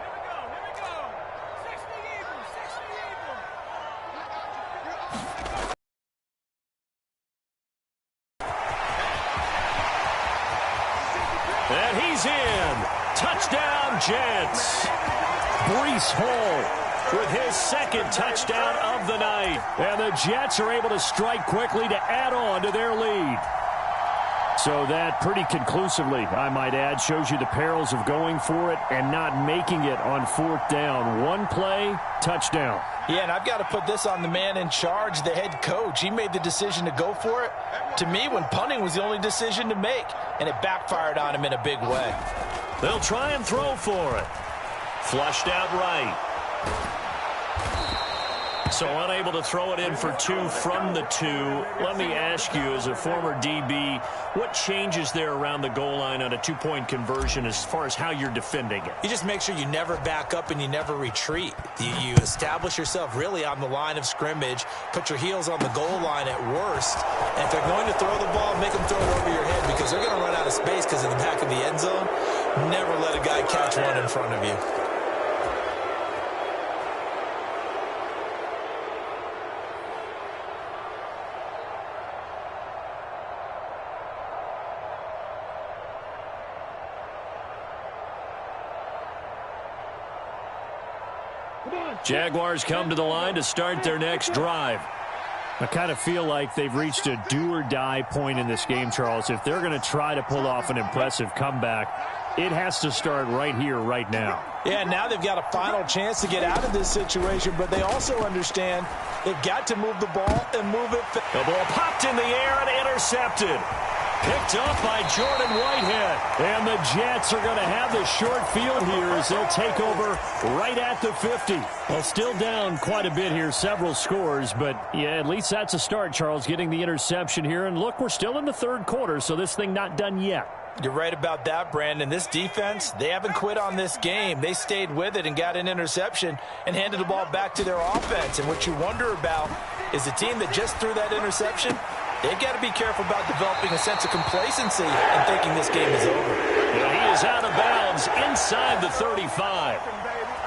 Here we go. 60 Eagles, 60 Eagles. And he's in. Touchdown, Jets. Breece Hall with his second touchdown of the night. And the Jets are able to strike quickly to add on to their lead. So that pretty conclusively, I might add, shows you the perils of going for it and not making it on fourth down. One play, touchdown. Yeah, and I've got to put this on the man in charge, the head coach. He made the decision to go for it. To me, when punting was the only decision to make, and it backfired on him in a big way. They'll try and throw for it. Flushed out right. So unable to throw it in for two from the two. Let me ask you, as a former DB, what changes there around the goal line on a two-point conversion as far as how you're defending it? You just make sure you never back up and you never retreat. You establish yourself really on the line of scrimmage, put your heels on the goal line at worst, and if they're going to throw the ball, make them throw it over your head because they're going to run out of space because in the back of the end zone, never let a guy catch one in front of you. Jaguars come to the line to start their next drive. I kind of feel like they've reached a do-or-die point in this game, Charles. If they're going to try to pull off an impressive comeback, it has to start right here, right now. Yeah, now they've got a final chance to get out of this situation, but they also understand they've got to move the ball and move it. The ball popped in the air and intercepted. Picked up by Jordan Whitehead. And the Jets are going to have the short field here as they'll take over right at the 50. Well, still down quite a bit here, several scores, but yeah, at least that's a start, Charles, getting the interception here. And look, we're still in the third quarter, so this thing not done yet. You're right about that, Brandon. This defense, they haven't quit on this game. They stayed with it and got an interception and handed the ball back to their offense. And what you wonder about is the team that just threw that interception, they've got to be careful about developing a sense of complacency and thinking this game is over. Yeah, he is out of bounds inside the 35.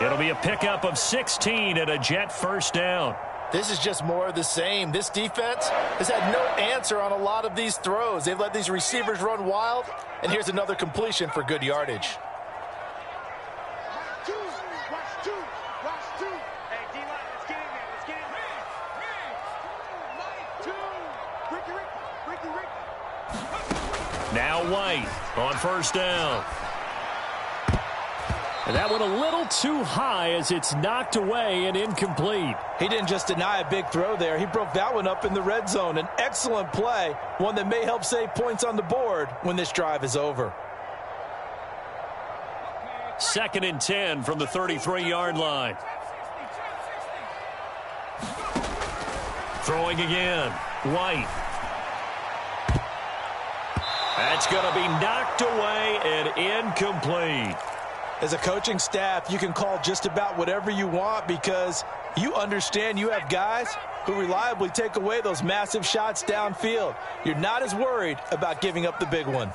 It'll be a pickup of 16 and a Jet first down. This is just more of the same. This defense has had no answer on a lot of these throws. They've let these receivers run wild, and here's another completion for good yardage. Now White on first down. And that went a little too high as it's knocked away and incomplete. He didn't just deny a big throw there. He broke that one up in the red zone. An excellent play, one that may help save points on the board when this drive is over. 2nd and 10 from the 33-yard line. Throwing again. White. That's going to be knocked away and incomplete. As a coaching staff, you can call just about whatever you want because you understand you have guys who reliably take away those massive shots downfield. You're not as worried about giving up the big one.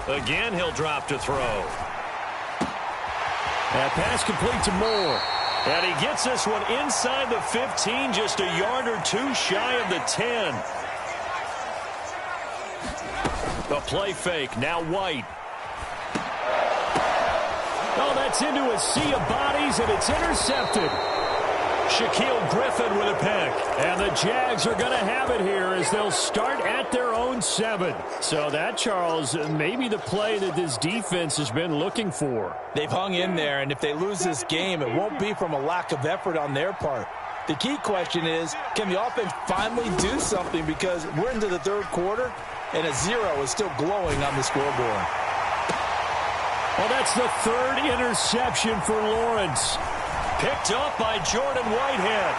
Again, he'll drop to throw. That pass complete to Moore. And he gets this one inside the 15, just a yard or two shy of the 10. The play fake, now White. Oh, that's into a sea of bodies, and it's intercepted. Shaquille Griffin with a pick. And the Jags are going to have it here as they'll start at their own 7. So that, Charles, maybe the play that this defense has been looking for. They've hung in there, and if they lose this game, it won't be from a lack of effort on their part. The key question is, can the offense finally do something? Because we're into the third quarter, and a 0 is still glowing on the scoreboard. Well, that's the 3rd interception for Lawrence. Picked up by Jordan Whitehead.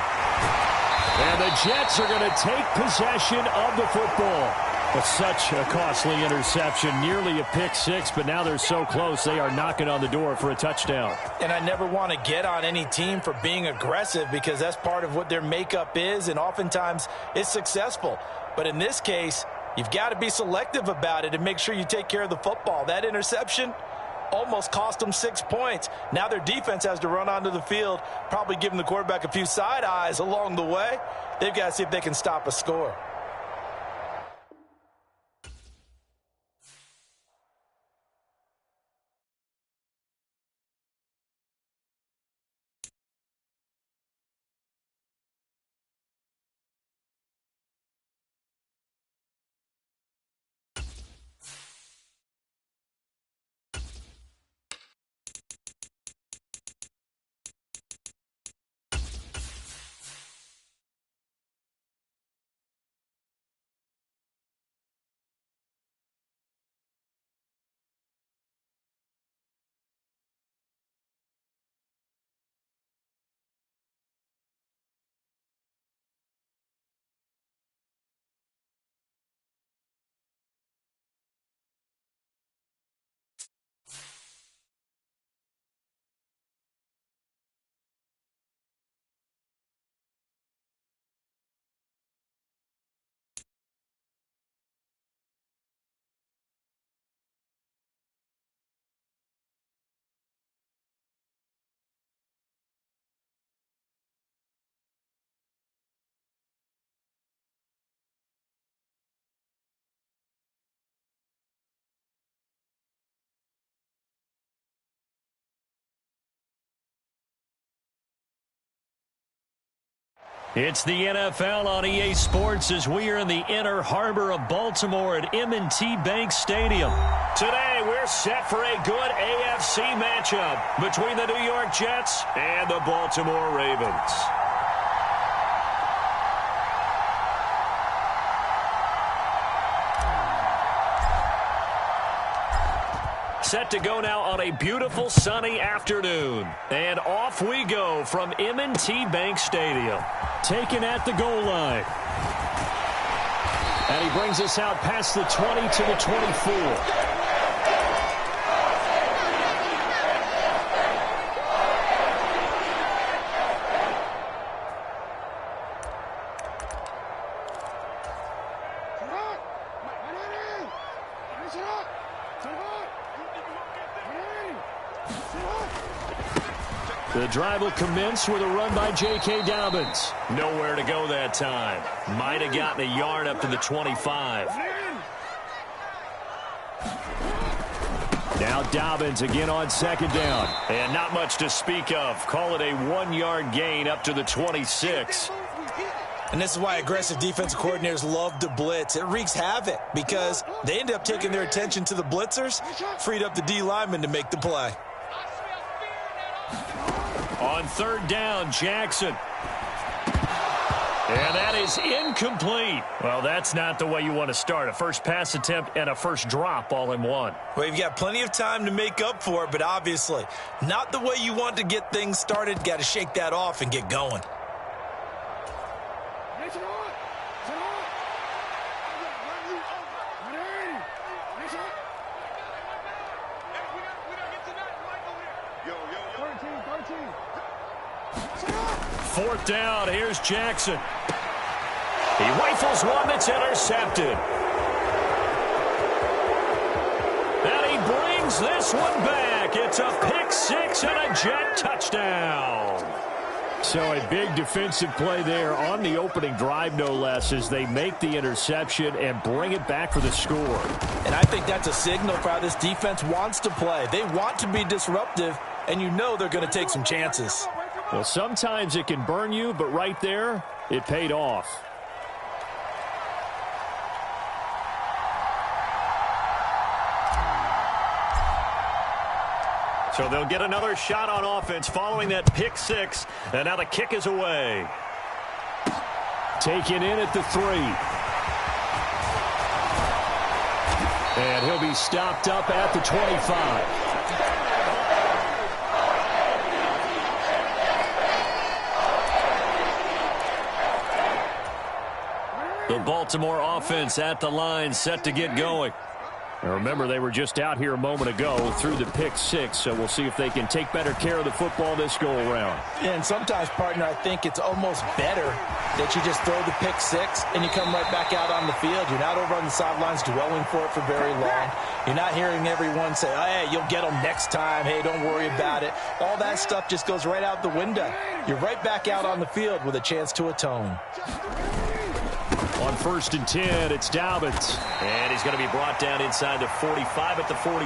And the Jets are going to take possession of the football. But such a costly interception, nearly a pick six, but now they're so close they are knocking on the door for a touchdown. And I never want to get on any team for being aggressive because that's part of what their makeup is, and oftentimes it's successful. But in this case, you've got to be selective about it and make sure you take care of the football. That interception almost cost them 6 points. Now their defense has to run onto the field, probably giving the quarterback a few side eyes along the way. They've got to see if they can stop a score. It's the NFL on EA Sports as we are in the inner harbor of Baltimore at M&T Bank Stadium. Today, we're set for a good AFC matchup between the New York Jets and the Baltimore Ravens. Set to go now on a beautiful sunny afternoon. And off we go from M&T Bank Stadium. Taken at the goal line. And he brings us out past the 20 to the 24. The drive will commence with a run by J.K. Dobbins. Nowhere to go that time. Might have gotten a yard up to the 25. Now Dobbins again on second down. And not much to speak of. Call it a 1-yard gain up to the 26. And this is why aggressive defensive coordinators love to blitz. It wreaks havoc because they end up taking their attention to the blitzers, freed up the D lineman to make the play. On third down, Jackson. And that is incomplete. Well, that's not the way you want to start. A first pass attempt and a first drop all in one. Well, you've got plenty of time to make up for it, but obviously not the way you want to get things started. Got to shake that off and get going. Fourth down, here's Jackson. He rifles one that's intercepted. And he brings this one back. It's a pick six and a Jet touchdown. So a big defensive play there on the opening drive, no less, as they make the interception and bring it back for the score. And I think that's a signal for how this defense wants to play. They want to be disruptive, and you know they're going to take some chances. Well, sometimes it can burn you, but right there, it paid off. So they'll get another shot on offense following that pick six, and now the kick is away. Taken in at the 3. And he'll be stopped up at the 25. The Baltimore offense at the line, set to get going. Now remember, they were just out here a moment ago through the pick six, so we'll see if they can take better care of the football this go-around. And sometimes, partner, I think it's almost better that you just throw the pick six and you come right back out on the field. You're not over on the sidelines dwelling for it for very long. You're not hearing everyone say, oh, hey, you'll get them next time. Hey, don't worry about it. All that stuff just goes right out the window. You're right back out on the field with a chance to atone. On 1st and 10, it's Dobbins. And he's going to be brought down inside the 45 at the 43.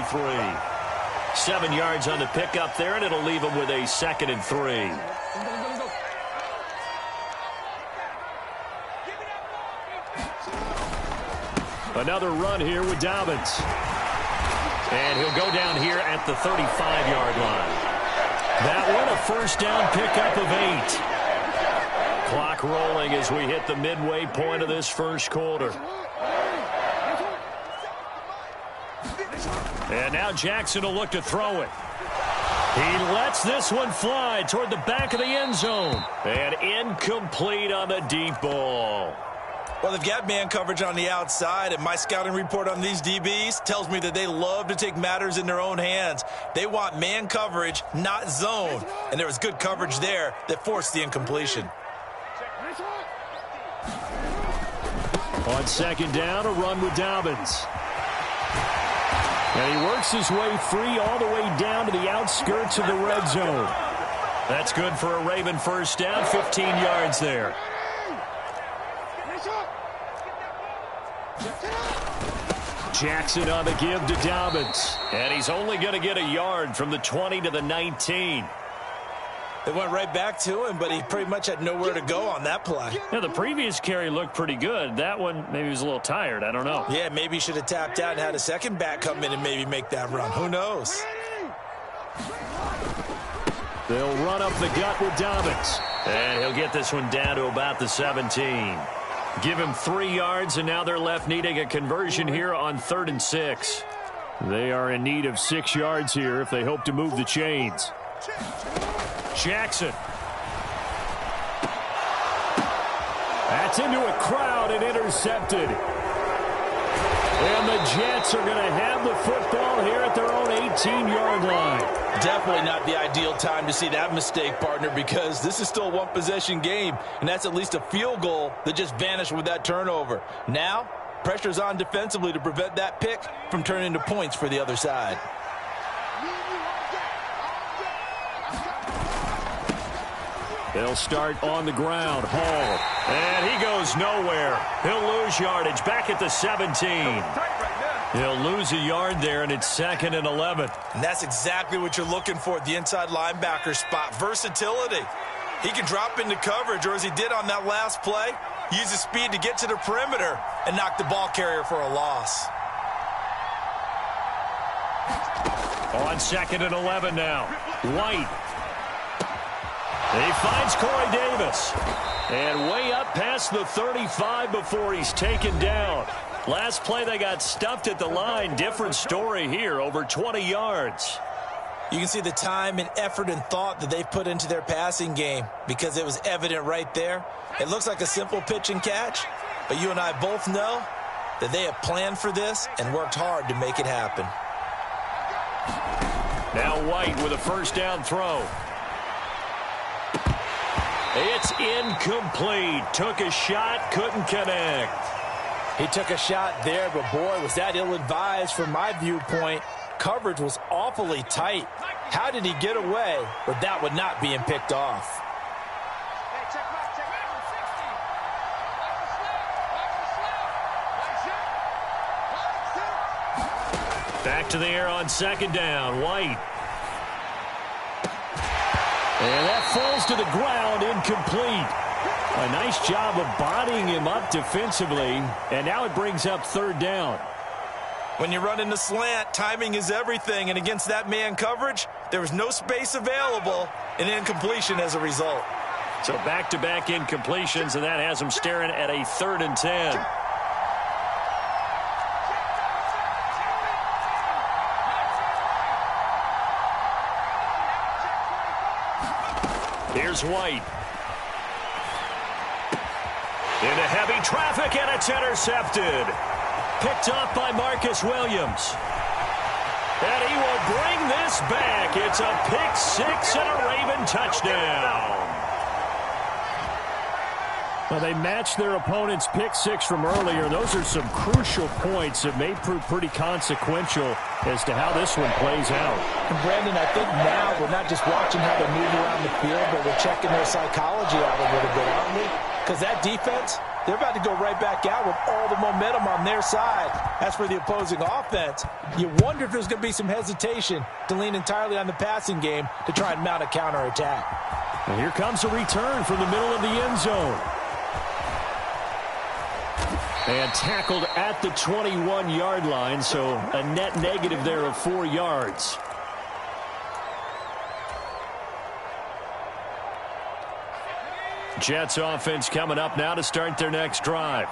7 yards on the pickup there, and it'll leave him with a 2nd and 3. Another run here with Dobbins. And he'll go down here at the 35-yard line. That one, a first down pickup of 8. Clock rolling as we hit the midway point of this first quarter. And now Jackson will look to throw it. He lets this one fly toward the back of the end zone. And incomplete on the deep ball. Well, they've got man coverage on the outside, and my scouting report on these DBs tells me that they love to take matters in their own hands. They want man coverage, not zone. And there was good coverage there that forced the incompletion. On 2nd down, a run with Dobbins. And he works his way free all the way down to the outskirts of the red zone. That's good for a Raven first down, 15 yards there. Jackson on the give to Dobbins. And he's only going to get a yard from the 20 to the 19. They went right back to him, but he pretty much had nowhere to go on that play. Yeah, the previous carry looked pretty good. That one, maybe he was a little tired. I don't know. Yeah, maybe he should have tapped out and had a second back come in and maybe make that run. Who knows? They'll run up the gut with Dobbins. And he'll get this one down to about the 17. Give him 3 yards, and now they're left needing a conversion here on 3rd and 6. They are in need of 6 yards here if they hope to move the chains. Jackson. That's into a crowd and intercepted. And the Jets are going to have the football here at their own 18-yard line. Definitely not the ideal time to see that mistake, partner, because this is still a one-possession game, and that's at least a field goal that just vanished with that turnover. Now, pressure's on defensively to prevent that pick from turning into points for the other side. They'll start on the ground. Hall. And he goes nowhere. He'll lose yardage back at the 17. He'll lose a yard there, and it's 2nd and 11. And that's exactly what you're looking for at the inside linebacker spot. Versatility. He can drop into coverage, or as he did on that last play, use his speed to get to the perimeter and knock the ball carrier for a loss. On 2nd and 11 now. White. He finds Corey Davis. And way up past the 35 before he's taken down. Last play they got stuffed at the line. Different story here, over 20 yards. You can see the time and effort and thought that they've put into their passing game because it was evident right there. It looks like a simple pitch and catch, but you and I both know that they have planned for this and worked hard to make it happen. Now White with a first down throw. It's incomplete. Took a shot, couldn't connect. He took a shot there, but boy, was that ill-advised from my viewpoint. Coverage was awfully tight. How did he get away with that one not being picked off? Back to the air on 2nd down. White. And that falls to the ground, incomplete. A nice job of bodying him up defensively, and now it brings up 3rd down. When you run in the slant, timing is everything, and against that man coverage, there was no space available, and incompletion as a result. So back-to-back incompletions, and that has him staring at a 3rd and 10. Here's White. Into heavy traffic, and it's intercepted. Picked off by Marcus Williams. And he will bring this back. It's a pick six and a Raven touchdown. Well, they matched their opponent's pick six from earlier. Those are some crucial points that may prove pretty consequential as to how this one plays out. And Brandon, I think now we're not just watching how they move around the field, but we're checking their psychology out a little bit, aren't we? Because that defense, they're about to go right back out with all the momentum on their side. As for the opposing offense, you wonder if there's going to be some hesitation to lean entirely on the passing game to try and mount a counterattack. And here comes a return from the middle of the end zone. And tackled at the 21-yard line, so a net negative there of 4 yards. Jets offense coming up now to start their next drive.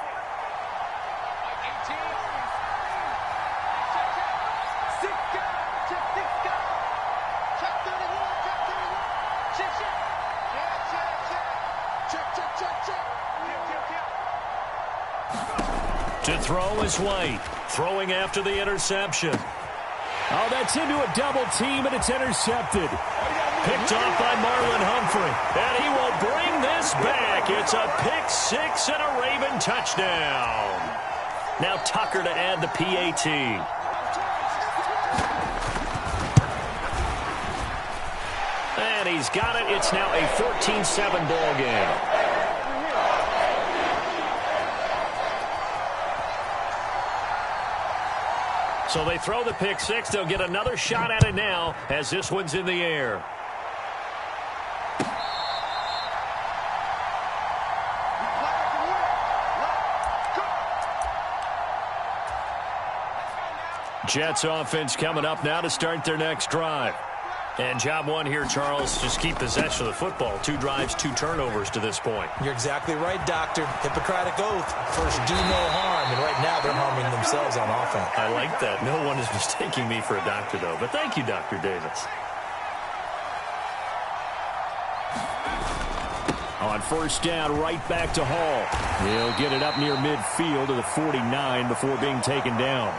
To throw is White. Throwing after the interception. Oh, that's into a double team, and it's intercepted. Picked off by Marlon Humphrey. And he will bring this back. It's a pick six and a Raven touchdown. Now Tucker to add the PAT. And he's got it. It's now a 14-7 ball game. So they throw the pick six. They'll get another shot at it now as this one's in the air. Jets offense coming up now to start their next drive. And job one here, Charles, just keep possession of the football. 2 drives, 2 turnovers to this point. You're exactly right, Doctor. Hippocratic oath. First, do no harm. And right now, they're harming themselves on offense. I like that. No one is mistaking me for a doctor, though. But thank you, Dr. Davis. On first down, right back to Hall. He'll get it up near midfield to the 49 before being taken down.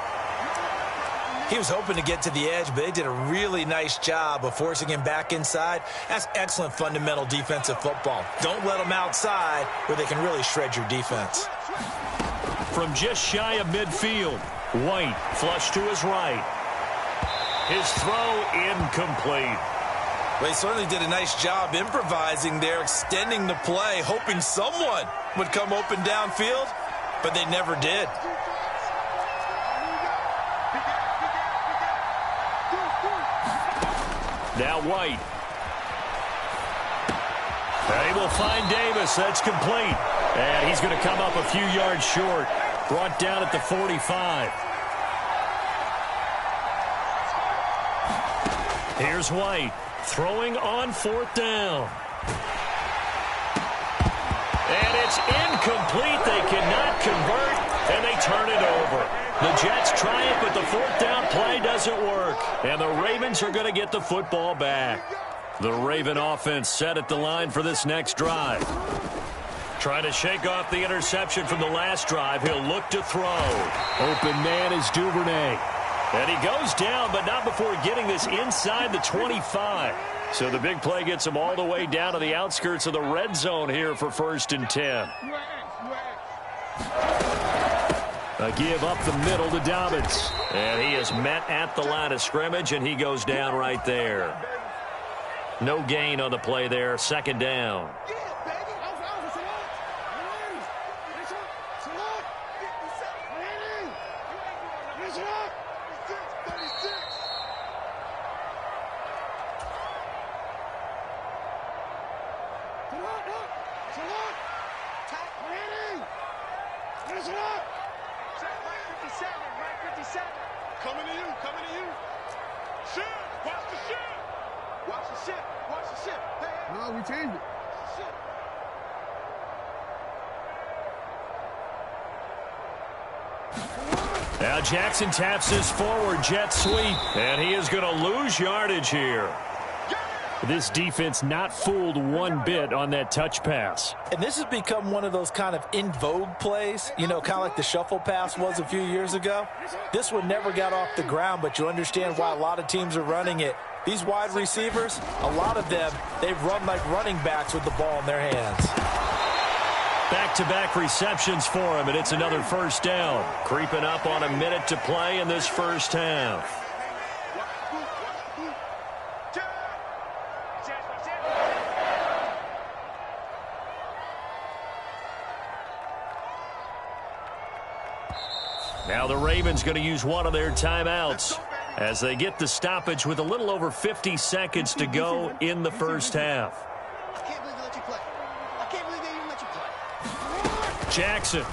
He was hoping to get to the edge, but they did a really nice job of forcing him back inside. That's excellent fundamental defensive football. Don't let them outside where they can really shred your defense. From just shy of midfield, White flush to his right. His throw incomplete. Well, he certainly did a nice job improvising there, extending the play, hoping someone would come open downfield, but they never did. Now White. And he will find Davis. That's complete. And he's going to come up a few yards short. Brought down at the 45. Here's White. Throwing on fourth down. And it's incomplete. They cannot convert, and they turn it over. The Jets try it, but the fourth down play doesn't work. And the Ravens are going to get the football back. The Raven offense set at the line for this next drive. Trying to shake off the interception from the last drive. He'll look to throw. Open man is Duvernay. And he goes down, but not before getting this inside the 25. So the big play gets him all the way down to the outskirts of the red zone here for 1st and 10. A give up the middle to Dobbins. And he is met at the line of scrimmage, and he goes down right there. No gain on the play there. 2nd down. Coming to you. Shit! Watch the shit! Watch the shit! Watch the shit! Hey. No, we changed it. Shit. Now Jackson taps his forward jet sweep, and he is going to lose yardage here. This defense not fooled one bit on that touch pass. And this has become one of those kind of in vogue plays, you know, kind of like the shuffle pass was a few years ago. This one never got off the ground, but you understand why a lot of teams are running it. These wide receivers, a lot of them, they run like running backs with the ball in their hands. Back-to-back receptions for him, and it's another first down. Creeping up on a minute to play in this first half. Now the Ravens going to use one of their timeouts as they get the stoppage with a little over 50 seconds to go in the first half. I can't believe they let you play. I can't believe they even let you play. Jackson.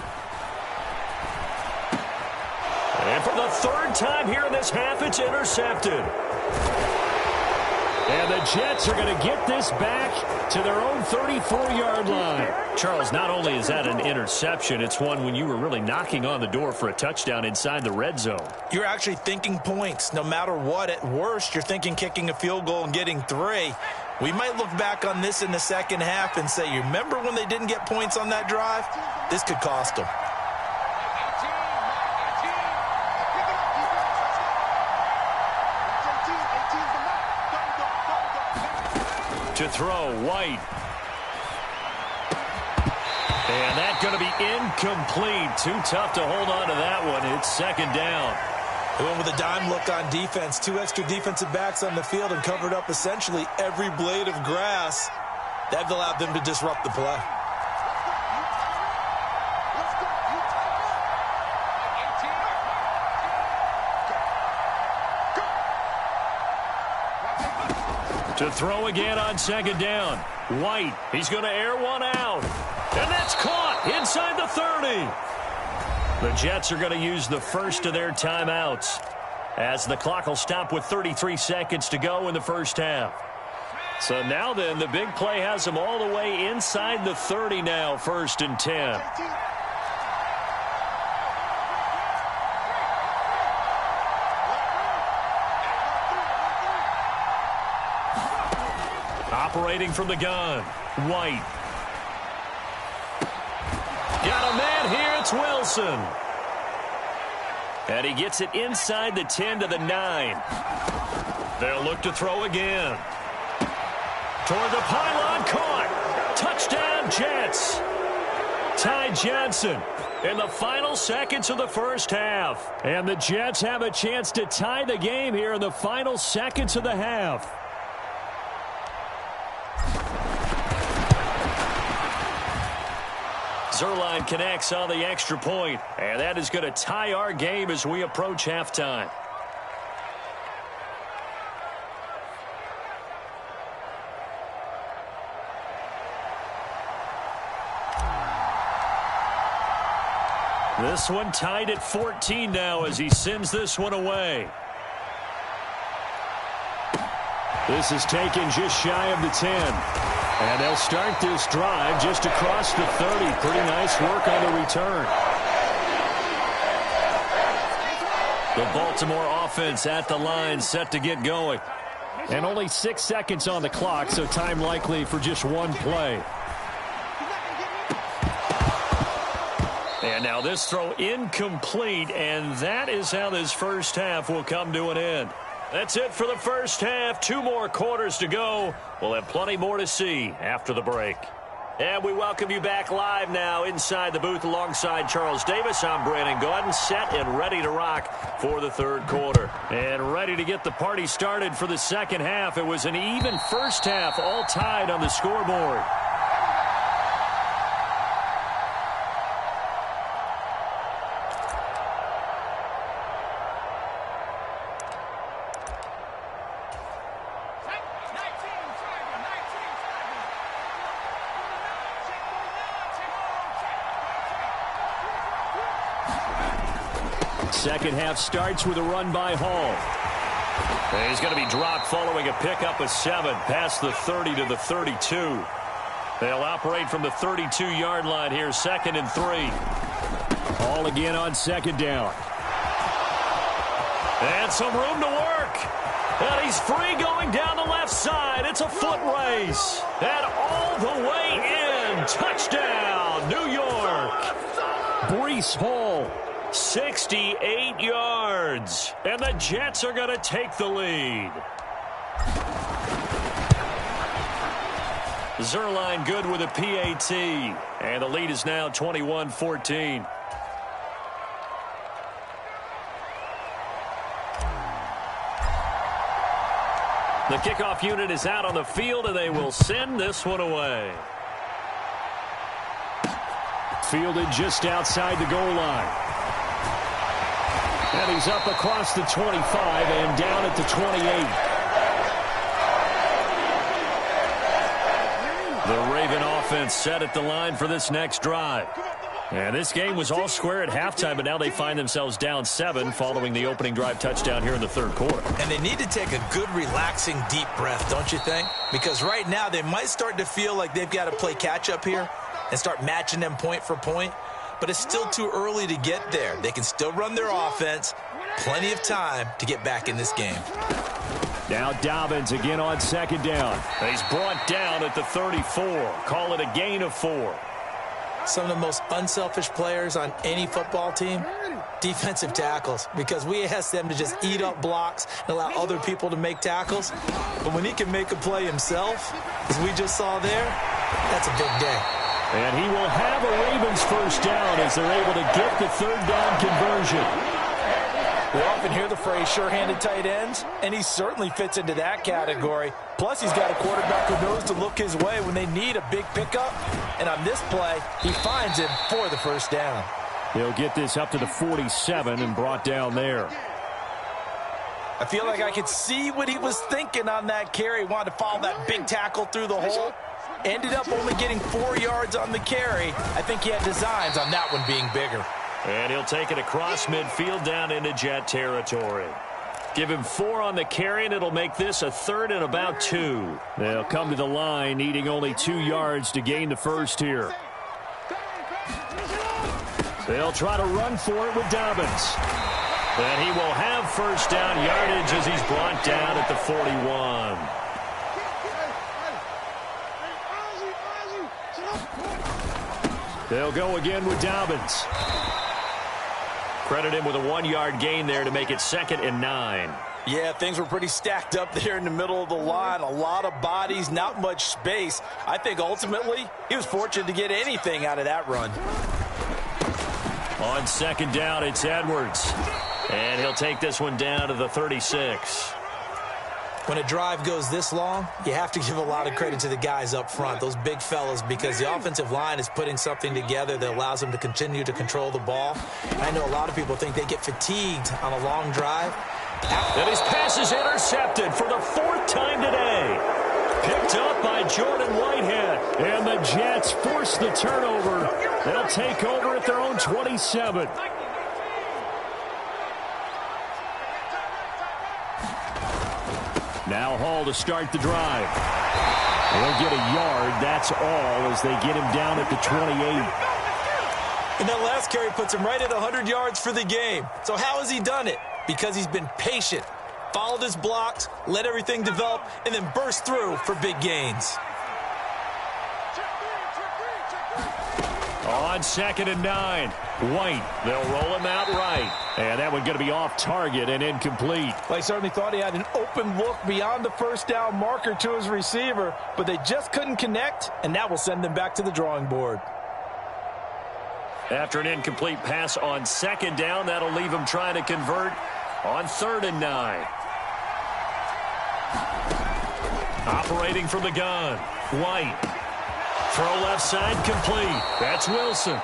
And for the third time here in this half, it's intercepted. And the Jets are going to get this back to their own 34-yard line. Charles, not only is that an interception, it's one when you were really knocking on the door for a touchdown inside the red zone. You're actually thinking points. No matter what, at worst, you're thinking kicking a field goal and getting 3. We might look back on this in the second half and say, you remember when they didn't get points on that drive? This could cost them. To throw, White. And that's going to be incomplete. Too tough to hold on to that one. It's second down. They went with a dime look on defense. 2 extra defensive backs on the field and covered up essentially every blade of grass. That allowed them to disrupt the play. To throw again on second down. White, he's going to air one out. And that's caught inside the 30. The Jets are going to use the first of their timeouts as the clock will stop with 33 seconds to go in the first half. So now then, the big play has them all the way inside the 30 now, 1st and 10. Operating from the gun, White. Got a man here, it's Wilson. And he gets it inside the 10 to the 9. They'll look to throw again. Toward the pylon, caught. Touchdown, Jets. Ty Johnson in the final seconds of the first half. And the Jets have a chance to tie the game here in the final seconds of the half. Zerline connects on the extra point, and that is going to tie our game as we approach halftime. This one tied at 14 now as he sends this one away. This is taken just shy of the 10. And they'll start this drive just across the 30. Pretty nice work on the return. The Baltimore offense at the line set to get going. And only 6 seconds on the clock, so time likely for just one play. And now this throw incomplete, and that is how this first half will come to an end. That's it for the first half. 2 more quarters to go. We'll have plenty more to see after the break. And we welcome you back live now inside the booth alongside Charles Davis. I'm Brandon Gaudin, set and ready to rock for the third quarter. And ready to get the party started for the second half. It was an even first half, all tied on the scoreboard. Second half starts with a run by Hall. And he's going to be dropped following a pickup of 7 past the 30 to the 32. They'll operate from the 32-yard line here, 2nd and 3. Hall again on second down. And some room to work. And he's free going down the left side. It's a foot race. And all the way in. Touchdown, New York. Breece Hall, 68 yards. And the Jets are going to take the lead. Zerline good with a PAT. And the lead is now 21-14. The kickoff unit is out on the field, and they will send this one away. Fielded just outside the goal line. And he's up across the 25 and down at the 28. The Raven offense set at the line for this next drive. And this game was all square at halftime, but now they find themselves down 7 following the opening drive touchdown here in the third quarter. And they need to take a good, relaxing, deep breath, don't you think? Because right now they might start to feel like they've got to play catch-up here and start matching them point for point. But it's still too early to get there. They can still run their offense. Plenty of time to get back in this game. Now Dobbins again on second down. He's brought down at the 34. Call it a gain of 4. Some of the most unselfish players on any football team, defensive tackles, because we ask them to just eat up blocks and allow other people to make tackles. But when he can make a play himself, as we just saw there, that's a big day. And he will have a Ravens first down as they're able to get the third down conversion. We often hear the phrase sure-handed tight ends, and he certainly fits into that category. Plus, he's got a quarterback who knows to look his way when they need a big pickup. And on this play, he finds him for the first down. He'll get this up to the 47 and brought down there. I feel like I could see what he was thinking on that carry. He wanted to follow that big tackle through the hole. Ended up only getting 4 yards on the carry. I think he had designs on that one being bigger. And he'll take it across midfield down into Jet territory. Give him 4 on the carry, and it'll make this a third and about 2. They'll come to the line, needing only 2 yards to gain the first here. They'll try to run for it with Dobbins. And he will have first down yardage as he's brought down at the 41. They'll go again with Dobbins. Credit him with a 1-yard gain there to make it 2nd and 9. Yeah, things were pretty stacked up there in the middle of the line. A lot of bodies, not much space. I think ultimately he was fortunate to get anything out of that run. On second down, it's Edwards. And he'll take this one down to the 36. When a drive goes this long, you have to give a lot of credit to the guys up front, those big fellas, because the offensive line is putting something together that allows them to continue to control the ball. I know a lot of people think they get fatigued on a long drive. And his pass is intercepted for the 4th time today. Picked up by Jordan Whitehead. And the Jets force the turnover. They'll take over at their own 27. Now Hall to start the drive. They'll get a yard, that's all, as they get him down at the 28. And that last carry puts him right at 100 yards for the game. So how has he done it? Because he's been patient, followed his blocks, let everything develop, and then burst through for big gains. On 2nd and 9, White. They'll roll him out right. And that one going to be off target and incomplete. Well, he certainly thought he had an open look beyond the first down marker to his receiver, but they just couldn't connect, and that will send them back to the drawing board. After an incomplete pass on 2nd down, that'll leave him trying to convert on 3rd and 9. Operating from the gun, White. Throw left side complete. That's Wilson.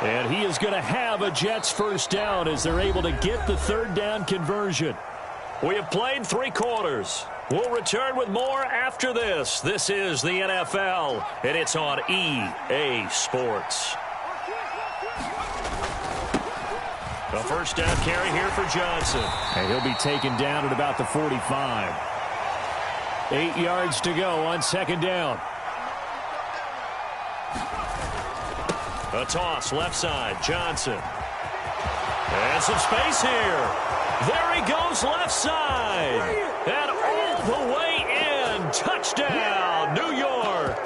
And he is going to have a Jets first down as they're able to get the 3rd down conversion. We have played 3 quarters. We'll return with more after this. This is the NFL, and it's on EA Sports. A first down carry here for Johnson. And he'll be taken down at about the 45. 8 yards to go on 2nd down. A toss left side, Johnson. And some space here. There he goes left side. And all the way in. Touchdown, New York.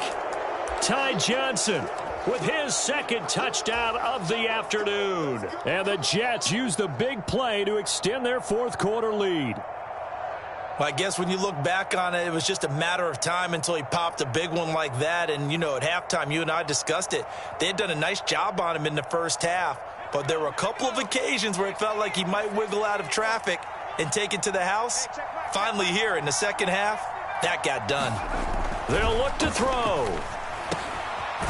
Ty Johnson with his second touchdown of the afternoon. And the Jets use the big play to extend their fourth quarter lead. Well, I guess when you look back on it, it was just a matter of time until he popped a big one like that. And, you know, at halftime, you and I discussed it. They had done a nice job on him in the first half. But there were a couple of occasions where it felt like he might wiggle out of traffic and take it to the house. Finally here in the second half, that got done. They'll look to throw.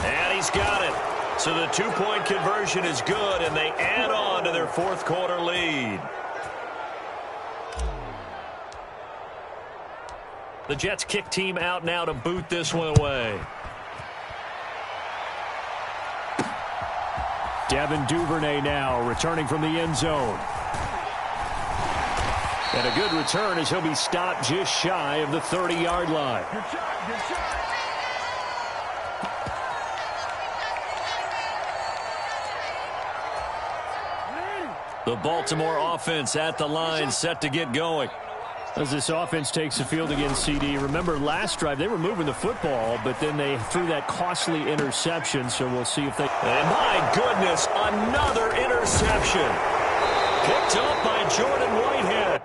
And he's got it. So the two-point conversion is good, and they add on to their fourth quarter lead. The Jets kick team out now to boot this one away. Devin Duvernay now returning from the end zone. And a good return as he'll be stopped just shy of the 30-yard line. Good shot, good shot. The Baltimore offense at the line, set to get going. As this offense takes the field against CD, remember last drive they were moving the football, but then they threw that costly interception, so we'll see if they... And my goodness, another interception. Picked up by Jordan Whitehead.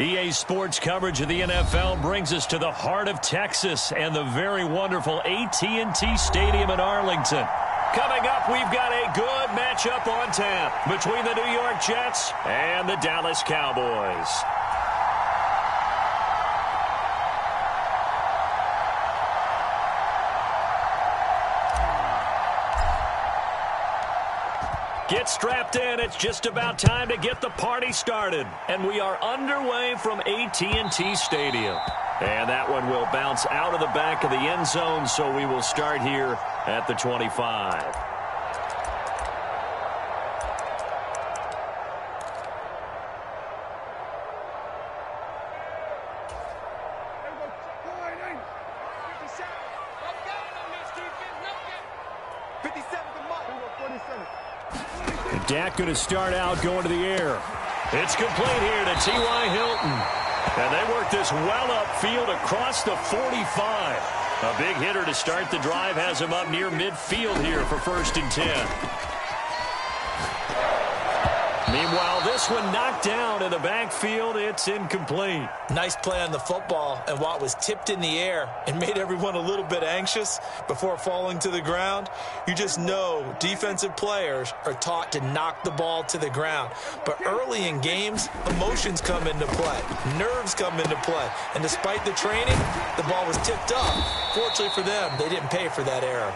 EA Sports coverage of the NFL brings us to the heart of Texas and the very wonderful AT&T Stadium in Arlington. Coming up, we've got a good matchup on tap between the New York Jets and the Dallas Cowboys. Get strapped in. It's just about time to get the party started. And we are underway from AT&T Stadium. And that one will bounce out of the back of the end zone, so we will start here at the 25. Dak going to start out going to the air. It's complete here to T.Y. Hilton. And they work this well upfield across the 45. A big hitter to start the drive has him up near midfield here for 1st and 10. Meanwhile, this one knocked down in the backfield. It's incomplete. Nice play on the football, and while it was tipped in the air and made everyone a little bit anxious before falling to the ground, you just know defensive players are taught to knock the ball to the ground. But early in games, emotions come into play, nerves come into play, and despite the training, the ball was tipped up. Fortunately for them, they didn't pay for that error.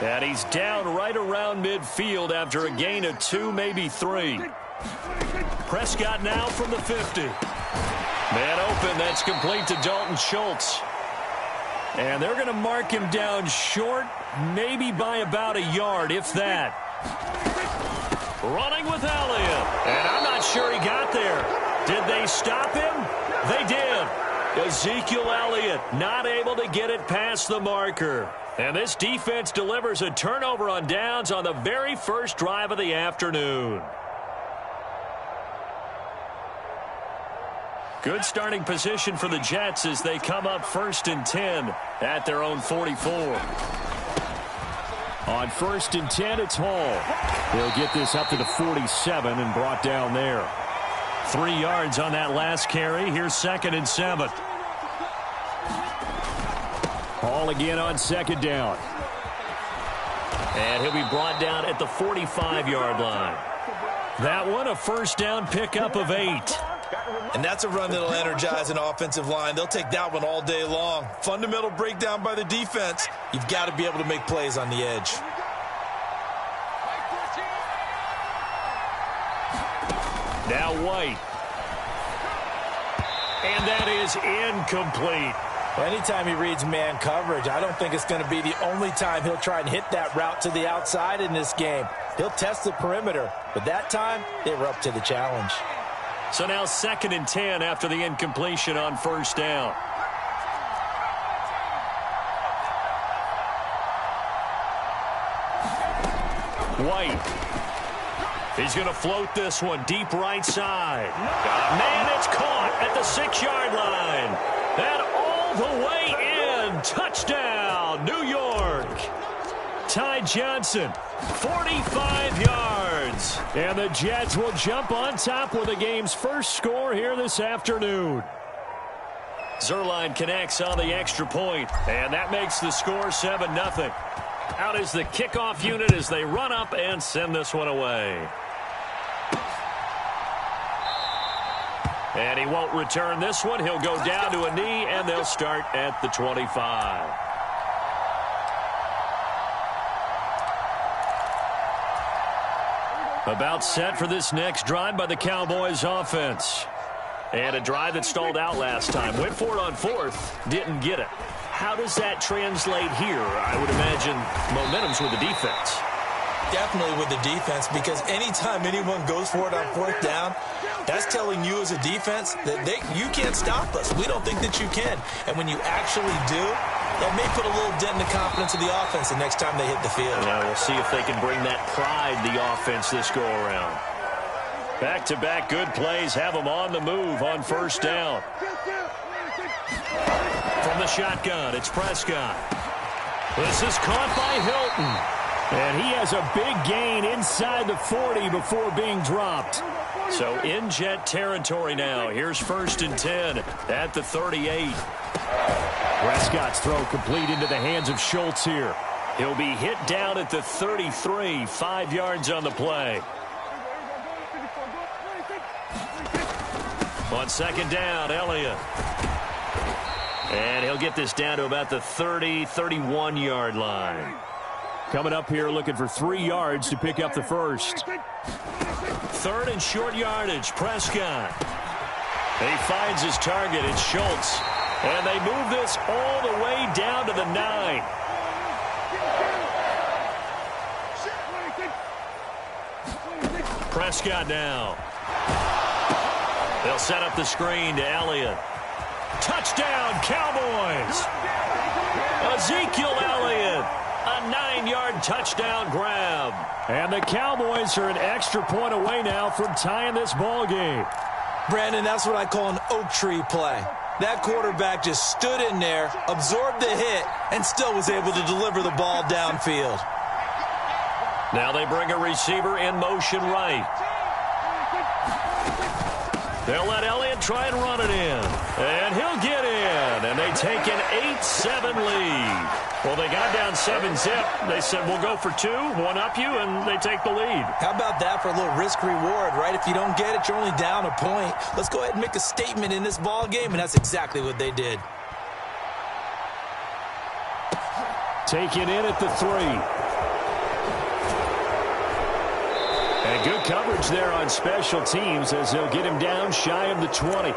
And he's down right around midfield after a gain of 2, maybe 3. Prescott now from the 50. Man open, that's complete to Dalton Schultz. And they're going to mark him down short, maybe by about a yard, if that. Running with Elliott. And I'm not sure he got there. Did they stop him? They did. Ezekiel Elliott not able to get it past the marker. And this defense delivers a turnover on downs on the very first drive of the afternoon. Good starting position for the Jets as they come up 1st and 10 at their own 44. On 1st and 10, it's Hall. They'll get this up to the 47 and brought down there. 3 yards on that last carry. Here's 2nd and 7. Hall again on 2nd down. And he'll be brought down at the 45-yard line. That one a 1st down pickup of 8. And that's a run that'll energize an offensive line. They'll take that one all day long. Fundamental breakdown by the defense. You've got to be able to make plays on the edge. Now White. And that is incomplete. Anytime he reads man coverage, I don't think it's going to be the only time he'll try and hit that route to the outside in this game. He'll test the perimeter, but that time they were up to the challenge. So now 2nd and 10 after the incompletion on 1st down. White. He's going to float this one deep right side. Man, it's caught at the 6-yard line. And all the way in. Touchdown, New York. Ty Johnson, 45 yards. And the Jets will jump on top with the game's first score here this afternoon. Zerline connects on the extra point, and that makes the score 7-0. Out is the kickoff unit as they run up and send this one away. And he won't return this one. He'll go down to a knee, and they'll start at the 25. About set for this next drive by the Cowboys offense. And a drive that stalled out last time. Went for it on 4th, didn't get it. How does that translate here? I would imagine momentum's with the defense. Definitely with the defense, because anytime anyone goes for it on 4th down, that's telling you as a defense that you can't stop us. We don't think that you can. And when you actually do, that may put a little dent in the confidence of the offense the next time they hit the field. Yeah, we'll see if they can bring that pride the offense this go-around. Back-to-back good plays have them on the move on 1st down. From the shotgun, it's Prescott. This is caught by Hilton. And he has a big gain inside the 40 before being dropped. So in Jet territory now. Here's 1st and 10 at the 38. Prescott's throw complete into the hands of Schultz here. He'll be hit down at the 33, 5 yards on the play. On 2nd down, Elliott. And he'll get this down to about the 30, 31-yard line. Coming up here looking for 3 yards to pick up the first. 3rd and short yardage, Prescott. He finds his target, it's Schultz. And they move this all the way down to the 9. Prescott now. They'll set up the screen to Elliott. Touchdown, Cowboys! Ezekiel Elliott, a 9-yard touchdown grab. And the Cowboys are an extra point away now from tying this ball game. Brandon, that's what I call an oak tree play. That quarterback just stood in there, absorbed the hit, and still was able to deliver the ball downfield. Now they bring a receiver in motion right. They'll let Elliott try and run it in. And he'll get in. And they take an 8-7 lead. Well, they got down 7-zip. They said, we'll go for 2, one up you, and they take the lead. How about that for a little risk-reward, right? If you don't get it, you're only down a point. Let's go ahead and make a statement in this ball game, and that's exactly what they did. Taken in at the 3. And good coverage there on special teams as they'll get him down shy of the 20.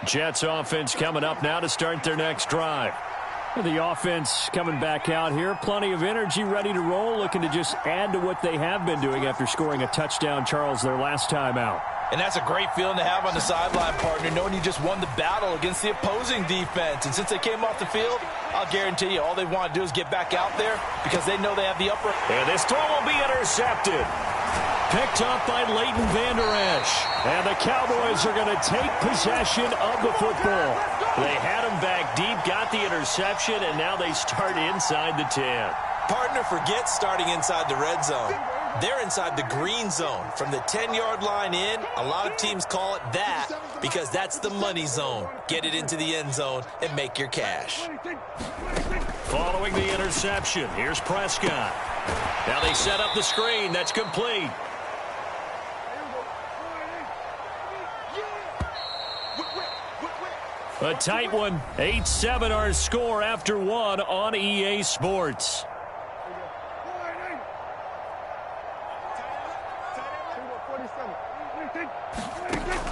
Jets offense coming up now to start their next drive. The offense coming back out here. Plenty of energy, ready to roll, looking to just add to what they have been doing after scoring a touchdown, Charles, their last time out. And that's a great feeling to have on the sideline, partner, knowing you just won the battle against the opposing defense. And since they came off the field, I'll guarantee you all they want to do is get back out there because they know they have the upper. And this throw will be intercepted. Picked up by Leighton Vander Esch. And the Cowboys are going to take possession of the football. They had him back deep, got the interception, and now they start inside the 10. Partner, forget starting inside the red zone. They're inside the green zone. From the 10-yard line in, a lot of teams call it that because that's the money zone. Get it into the end zone and make your cash. Following the interception, here's Prescott. Now they set up the screen. That's complete. A tight one. 8-7 our score after 1 on EA Sports.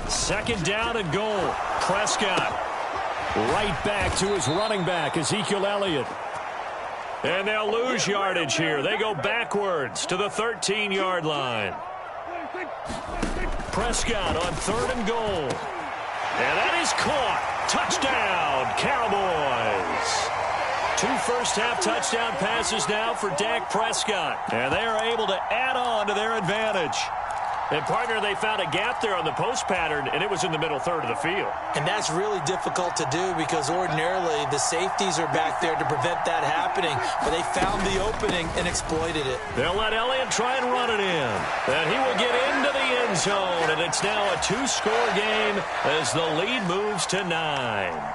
Second down and goal. Prescott right back to his running back, Ezekiel Elliott. And they'll lose yardage here. They go backwards to the 13-yard line. Prescott on 3rd and goal. And that is caught. Touchdown, Cowboys. 2 first-half touchdown passes now for Dak Prescott. And they are able to add on to their advantage. And, partner, they found a gap there on the post pattern, and it was in the middle third of the field. And that's really difficult to do because ordinarily the safeties are back there to prevent that happening. But they found the opening and exploited it. They'll let Elliott try and run it in. And he will get into the end zone, and it's now a 2-score game as the lead moves to 9.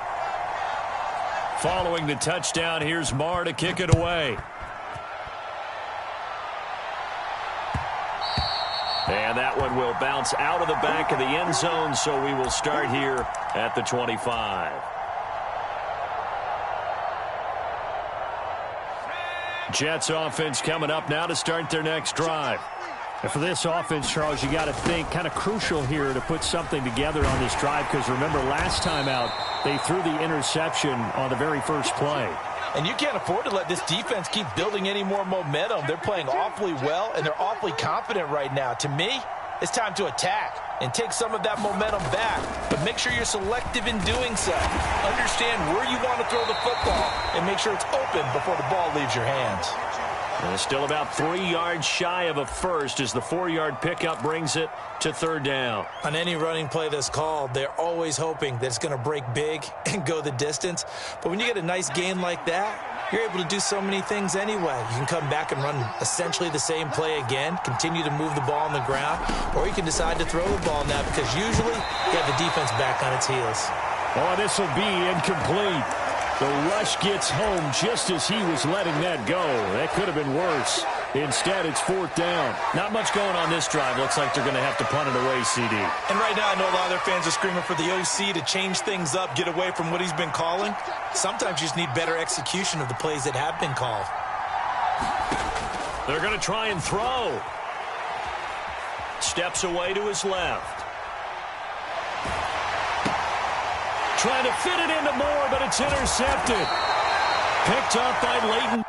Following the touchdown, here's Marr to kick it away. And that one will bounce out of the back of the end zone, so we will start here at the 25. Jets offense coming up now to start their next drive. And for this offense, Charles, you got to think kind of crucial here to put something together on this drive because remember last time out they threw the interception on the very first play. And you can't afford to let this defense keep building any more momentum. They're playing awfully well, and they're awfully confident right now. To me, it's time to attack and take some of that momentum back. But make sure you're selective in doing so. Understand where you want to throw the football and make sure it's open before the ball leaves your hands. And it's still about 3 yards shy of a first as the 4-yard pickup brings it to 3rd down. On any running play that's called, they're always hoping that it's going to break big and go the distance. But when you get a nice gain like that, you're able to do so many things anyway. You can come back and run essentially the same play again, continue to move the ball on the ground, or you can decide to throw the ball now because usually you have the defense back on its heels. Oh, this will be incomplete. The rush gets home just as he was letting that go. That could have been worse. Instead, it's 4th down. Not much going on this drive. Looks like they're going to have to punt it away, CD. And right now, I know a lot of their fans are screaming for the OC to change things up, get away from what he's been calling. Sometimes you just need better execution of the plays that have been called. They're going to try and throw. Steps away to his left. Trying to fit it into Moore, but it's intercepted. Picked up by Leighton.